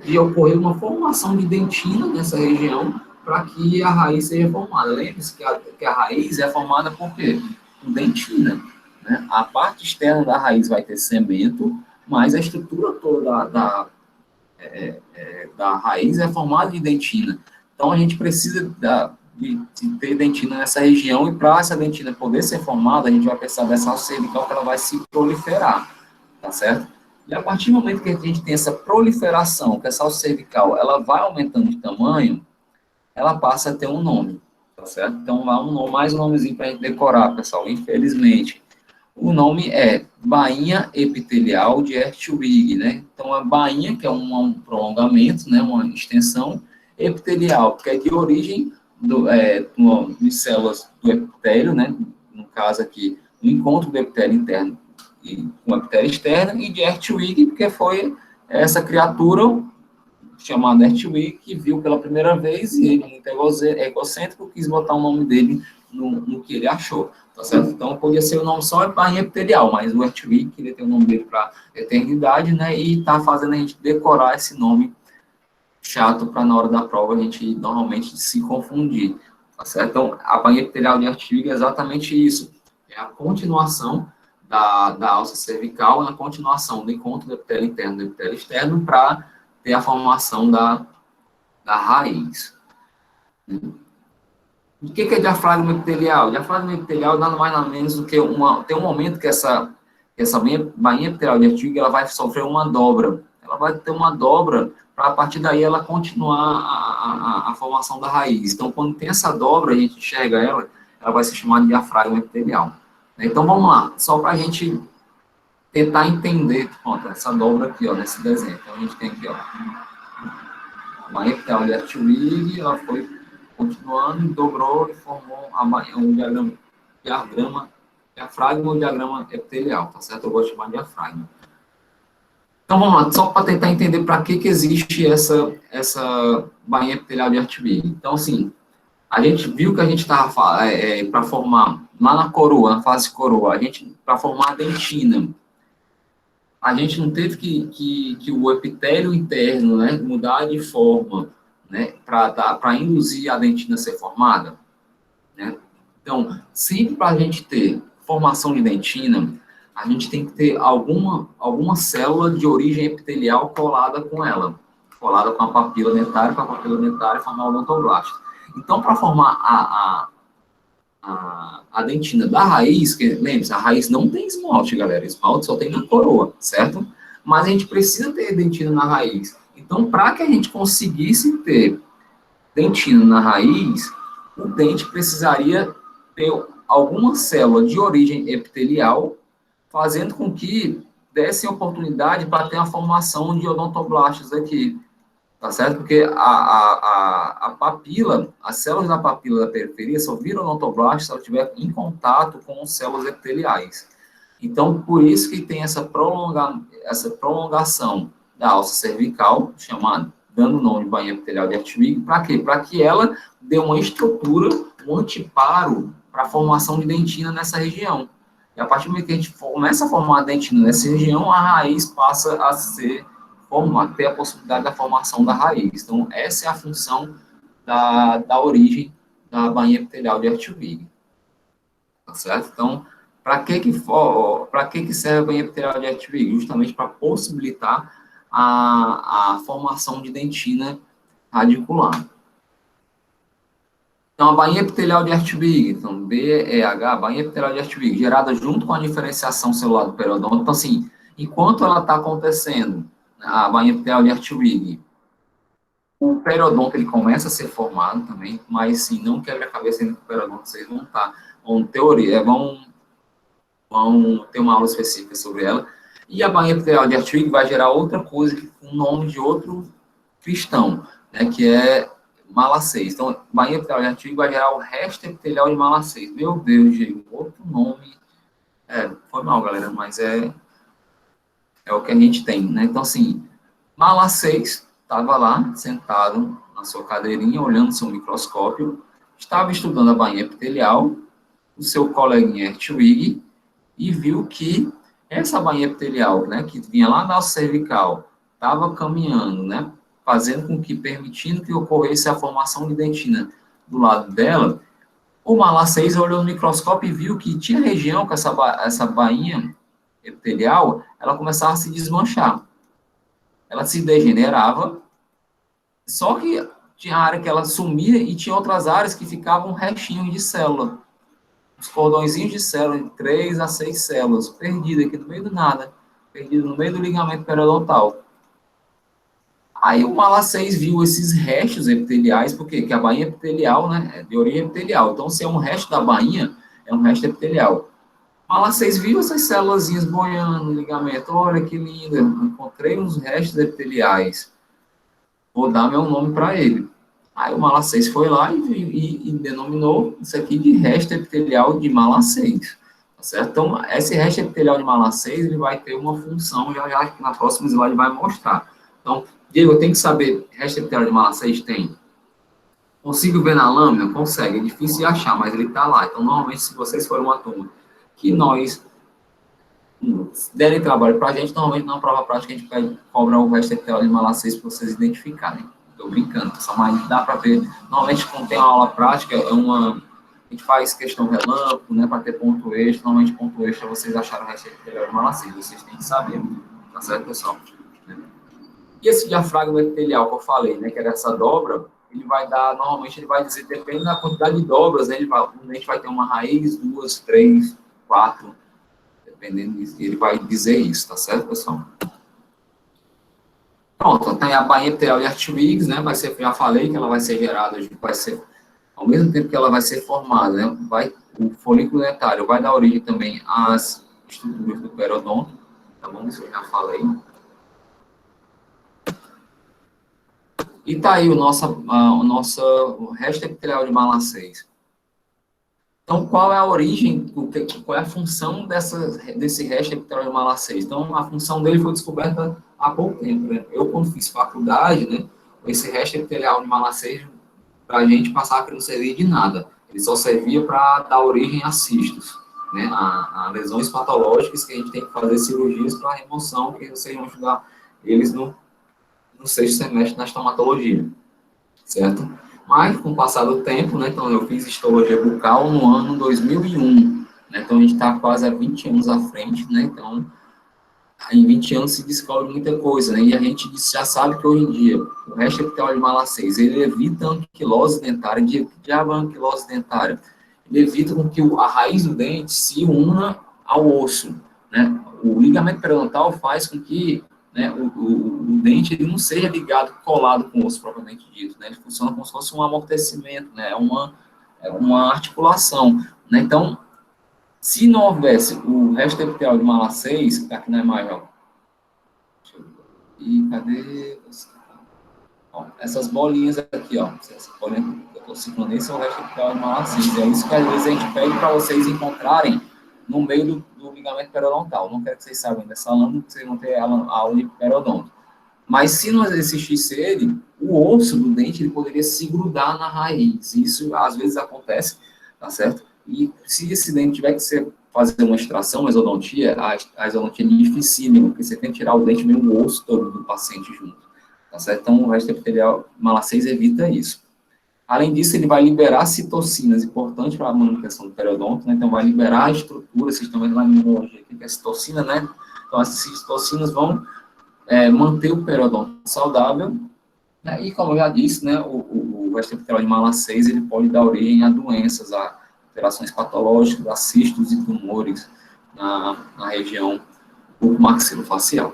de ocorrer uma formação de dentina nessa região, para que a raiz seja formada. Lembre-se que a raiz é formada por quê? Por dentina, né? A parte externa da raiz vai ter cemento, mas a estrutura toda da raiz é formada de dentina. Então, a gente precisa de ter dentina nessa região, e para essa dentina poder ser formada, a gente vai precisar dessa alça cervical, que ela vai se proliferar, tá certo? E a partir do momento que a gente tem essa proliferação, que essa alça cervical, ela vai aumentando de tamanho, ela passa a ter um nome, tá certo? Então, mais um nomezinho para a gente decorar, pessoal, infelizmente. O nome é bainha epitelial de Hertwig, né? Então, a bainha, que é um prolongamento, né, uma extensão, epitelial, que é de origem de células do epitélio, né? No caso aqui, o encontro do epitélio interno com o epitélio externo, e de Hertwig, porque foi essa criatura chamada Hertwig, que viu pela primeira vez, e ele, muito egocêntrico, quis botar o nome dele no que ele achou, tá certo? Então, podia ser o nome só bainha epitelial, mas o Hertwig queria ter o nome dele para eternidade, né, e tá fazendo a gente decorar esse nome chato, para na hora da prova a gente normalmente se confundir, tá certo? Então, a bainha epitelial de Hertwig é exatamente isso, é a continuação da alça cervical, a continuação do encontro do epitélio interno e do epitélio externo, para ter a formação da raiz. O que é diafragma epitelial? Diafragma epitelial nada mais nada menos do que tem um momento que essa bainha epitelial de Hertwig, ela vai sofrer uma dobra. Ela vai ter uma dobra para, a partir daí, ela continuar a formação da raiz. Então, quando tem essa dobra, a gente enxerga ela vai ser chamada de diafragma epitelial. Então, vamos lá. Só para a gente tentar entender, pronto, essa dobra aqui, ó, nesse desenho. Então, a gente tem aqui, ó, a bainha epitelial de Hertwig, ela foi continuando, dobrou e formou um diafragma ou diagrama epitelial, tá certo? Eu vou chamar de diafragma. Então, vamos lá, só para tentar entender para que existe essa bainha epitelial de Hertwig. Então, assim, a gente viu que a gente estava para formar, lá na coroa, na fase coroa, para formar a dentina, a gente não teve que o epitélio interno, né, mudar de forma, né, para induzir a dentina a ser formada, né? Então, sempre para a gente ter formação de dentina, a gente tem que ter alguma célula de origem epitelial colada com ela, colada com a papila dentária, formar o odontoblasto. Então, para formar a dentina da raiz, que lembre-se, a raiz não tem esmalte, galera, esmalte só tem na coroa, certo? Mas a gente precisa ter dentina na raiz. Então, para que a gente conseguisse ter dentina na raiz, o dente precisaria ter alguma célula de origem epitelial, fazendo com que desse oportunidade para ter a formação de odontoblastos aqui, tá certo? Porque a papila, as células da papila da periferia só viram odontoblastos se ela estiver em contato com células epiteliais. Então, por isso que tem essa prolongação da alça cervical, dando o nome de bainha epitelial de Hertwig, para quê? Para que ela dê uma estrutura, um anteparo para a formação de dentina nessa região. E a partir do momento que a gente começa a formar a dentina nessa região, a raiz passa a ter a possibilidade da formação da raiz. Então, essa é a função da origem da bainha epitelial de Hertwig. Tá certo? Então, para que serve a bainha epitelial de Hertwig? Justamente para possibilitar a formação de dentina radicular. Então, a bainha epitelial de Hertwig, então, BEH, bainha epitelial de Hertwig, gerada junto com a diferenciação celular do periodonto. Então, assim, enquanto ela está acontecendo, a bainha epitelial de Hertwig, o periodonto ele começa a ser formado também, mas, sim, não quebre a cabeça ainda com o periodonto, vocês vão ter uma aula específica sobre ela. E a bainha epitelial de Hertwig vai gerar outra coisa, com o nome de outro cristão, né, que é mala 6. Então, bainha epitelial de artigo vai gerar o resto epitelial de mala 6. Meu Deus, Diego, outro nome. Foi mal, galera, mas é o que a gente tem, né? Então, assim, mala 6 estava lá, sentado na sua cadeirinha, olhando seu microscópio, estava estudando a bainha epitelial, o seu coleguinha Hertwig, e viu que essa bainha epitelial, né, que vinha lá da cervical, estava caminhando, né, fazendo com que, permitindo que ocorresse a formação de dentina do lado dela. O mala 6 olhou no microscópio e viu que tinha região com essa bainha epitelial, ela começava a se desmanchar. Ela se degenerava, só que tinha área que ela sumia e tinha outras áreas que ficavam restinhos de célula. Os cordõezinhos de célula, de 3 a 6 células, perdidas aqui no meio do nada, perdido no meio do ligamento periodontal. Aí o mala 6 viu esses restos epiteliais, porque a bainha epitelial, né, é de origem epitelial. Então, se é um resto da bainha, é um resto epitelial. O mala 6 viu essas células boiando no ligamento. Olha que linda, encontrei uns restos epiteliais. Vou dar meu nome para ele. Aí o mala 6 foi lá e denominou isso aqui de resto epitelial de mala 6. Tá certo? Então, esse resto epitelial de mala 6, ele vai ter uma função, já que na próxima slide vai mostrar. Então, Diego, eu tenho que saber, resto epitelial de mala 6 tem? Consigo ver na lâmina? Consegue, é difícil de achar, mas ele está lá. Então, normalmente, se vocês forem uma turma que nós derem trabalho para a gente, normalmente na prova prática a gente cobra o resto epitelial de mala 6 para vocês identificarem. Estou brincando, pessoal, mas dá para ver. Normalmente, quando tem uma aula prática, a gente faz questão relâmpago, né, para ter ponto extra. Normalmente, ponto extra, vocês acharam o resto epitelial de mala 6, vocês têm que saber. Tá certo, pessoal? E esse diafragma epitelial que eu falei, né, que era essa dobra, ele vai dar, normalmente ele vai dizer, depende da quantidade de dobras, né, a gente vai ter uma raiz, 2, 3, 4, dependendo disso, ele vai dizer isso, tá certo, pessoal? Pronto, tem a bainha epitelial de Hartwig, né, já falei que ela vai ser gerada, vai ser, ao mesmo tempo que ela vai ser formada, né, o folículo dentário vai dar origem também às estruturas do periodonto, tá bom? Isso eu já falei. E tá aí o nosso resto epitelial de mala 6. Então, qual é a origem, qual é a função desse resto epitelial de mala 6? Então, a função dele foi descoberta há pouco tempo, né? Eu, quando fiz faculdade, né, esse resto epitelial de mala 6, para a gente passar que não servia de nada. Ele só servia para dar origem a cistos, né, a lesões patológicas que a gente tem que fazer cirurgias para remoção, que vocês vão estudar eles no sexto semestre na estomatologia, certo? Mas, com o passar do tempo, né, então eu fiz histologia bucal no ano 2001, né, então a gente está quase há 20 anos à frente, né, então em 20 anos se descobre muita coisa, né, e a gente já sabe que hoje em dia o resto epitelial de mala 6, ele evita a anquilose dentária, diabo a anquilose dentária, ele evita com que a raiz do dente se una ao osso, né, o ligamento periodontal faz com que, né, o dente ele não seja ligado, colado com o osso propriamente dito, né, ele funciona como se fosse um amortecimento, né, uma articulação, né, então, se não houvesse o resto epitelial de mala 6, que está aqui na imagem, ó, e cadê? Ó, essas bolinhas aqui, ó, essas bolinhas que eu estou citando aí são o resto epitelial de mala 6, é isso que às vezes a gente pede para vocês encontrarem no meio do ligamento periodontal. Não quero que vocês saibam dessa lâmina, porque vocês vão ter aula de periodonto. Mas se não existisse ele, o osso do dente ele poderia se grudar na raiz. Isso às vezes acontece, tá certo? E se esse dente tiver que fazer uma extração, uma exodontia, a exodontia é dificílima, porque você tem que tirar o dente meio o osso todo do paciente junto, tá certo? Então o resto epitelial mala 6 evita isso. Além disso, ele vai liberar citocinas, importante para a manutenção do periodonto, né? Então, vai liberar a estrutura, vocês estão vendo lá na imunologia aqui, que é a citocina, né? Então, as citocinas vão manter o periodonto saudável, né? E, como eu já disse, né, o resto epitelial de mala 6, ele pode dar origem a doenças, a alterações patológicas, a cistos e tumores na região maxilofacial.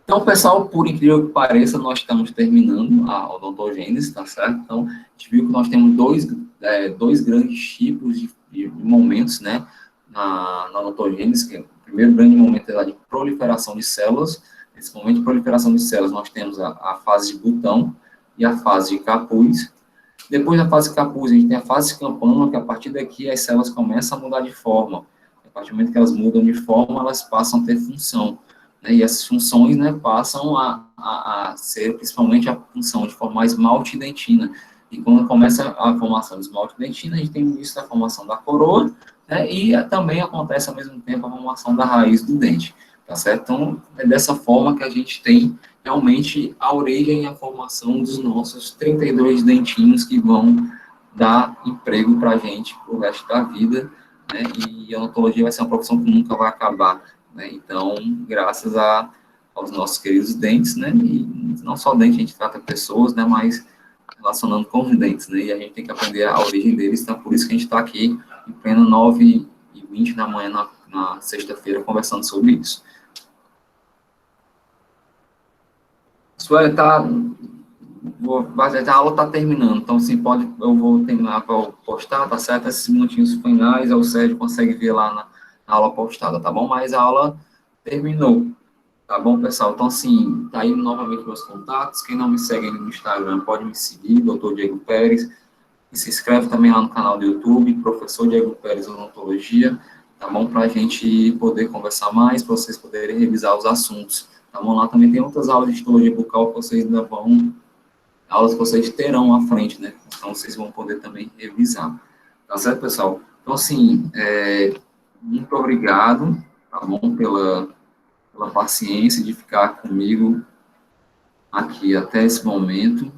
Então, pessoal, por incrível que pareça, nós estamos terminando a odontogênese, tá certo? Então, a gente viu que nós temos dois grandes tipos de momentos, né, na odontogênese, que é o primeiro grande momento é a de proliferação de células, Nesse momento de proliferação de células, nós temos a fase de botão e a fase de capuz. Depois da fase de capuz, a gente tem a fase de campânula, que a partir daqui as células começam a mudar de forma. A partir do momento que elas mudam de forma, elas passam a ter função, né? E essas funções, né, passam a ser principalmente a função de formar esmalte e dentina. E quando começa a formação de esmalte e dentina, a gente tem o início da formação da coroa, né, e também acontece ao mesmo tempo a formação da raiz do dente, tá certo? Então, é dessa forma que a gente tem realmente a origem e a formação dos nossos 32 dentinhos que vão dar emprego para a gente pro resto da vida, né? E a odontologia vai ser uma profissão que nunca vai acabar, né? Então, graças aos nossos queridos dentes, né? E não só dentes, a gente trata pessoas, né? Mas relacionando com os dentes, né? E a gente tem que aprender a origem deles, então por isso que a gente está aqui em pleno 9h20 da manhã na sexta-feira conversando sobre isso. Sueli, a aula está terminando, então assim, eu vou terminar para postar, tá certo? Esses minutinhos finais, o Sérgio consegue ver lá na aula postada, tá bom? Mas a aula terminou, tá bom, pessoal? Então, assim, tá aí novamente meus contatos. Quem não me segue no Instagram pode me seguir, Dr. Diego Pérez. E se inscreve também lá no canal do YouTube, Professor Diego Pérez Odontologia, tá bom? Para a gente poder conversar mais, para vocês poderem revisar os assuntos, tá bom? Lá também tem outras aulas de histologia bucal que vocês ainda aulas que vocês terão à frente, né? Então, vocês vão poder também revisar. Tá certo, pessoal? Então, assim, muito obrigado, tá bom? Pela paciência de ficar comigo aqui até esse momento.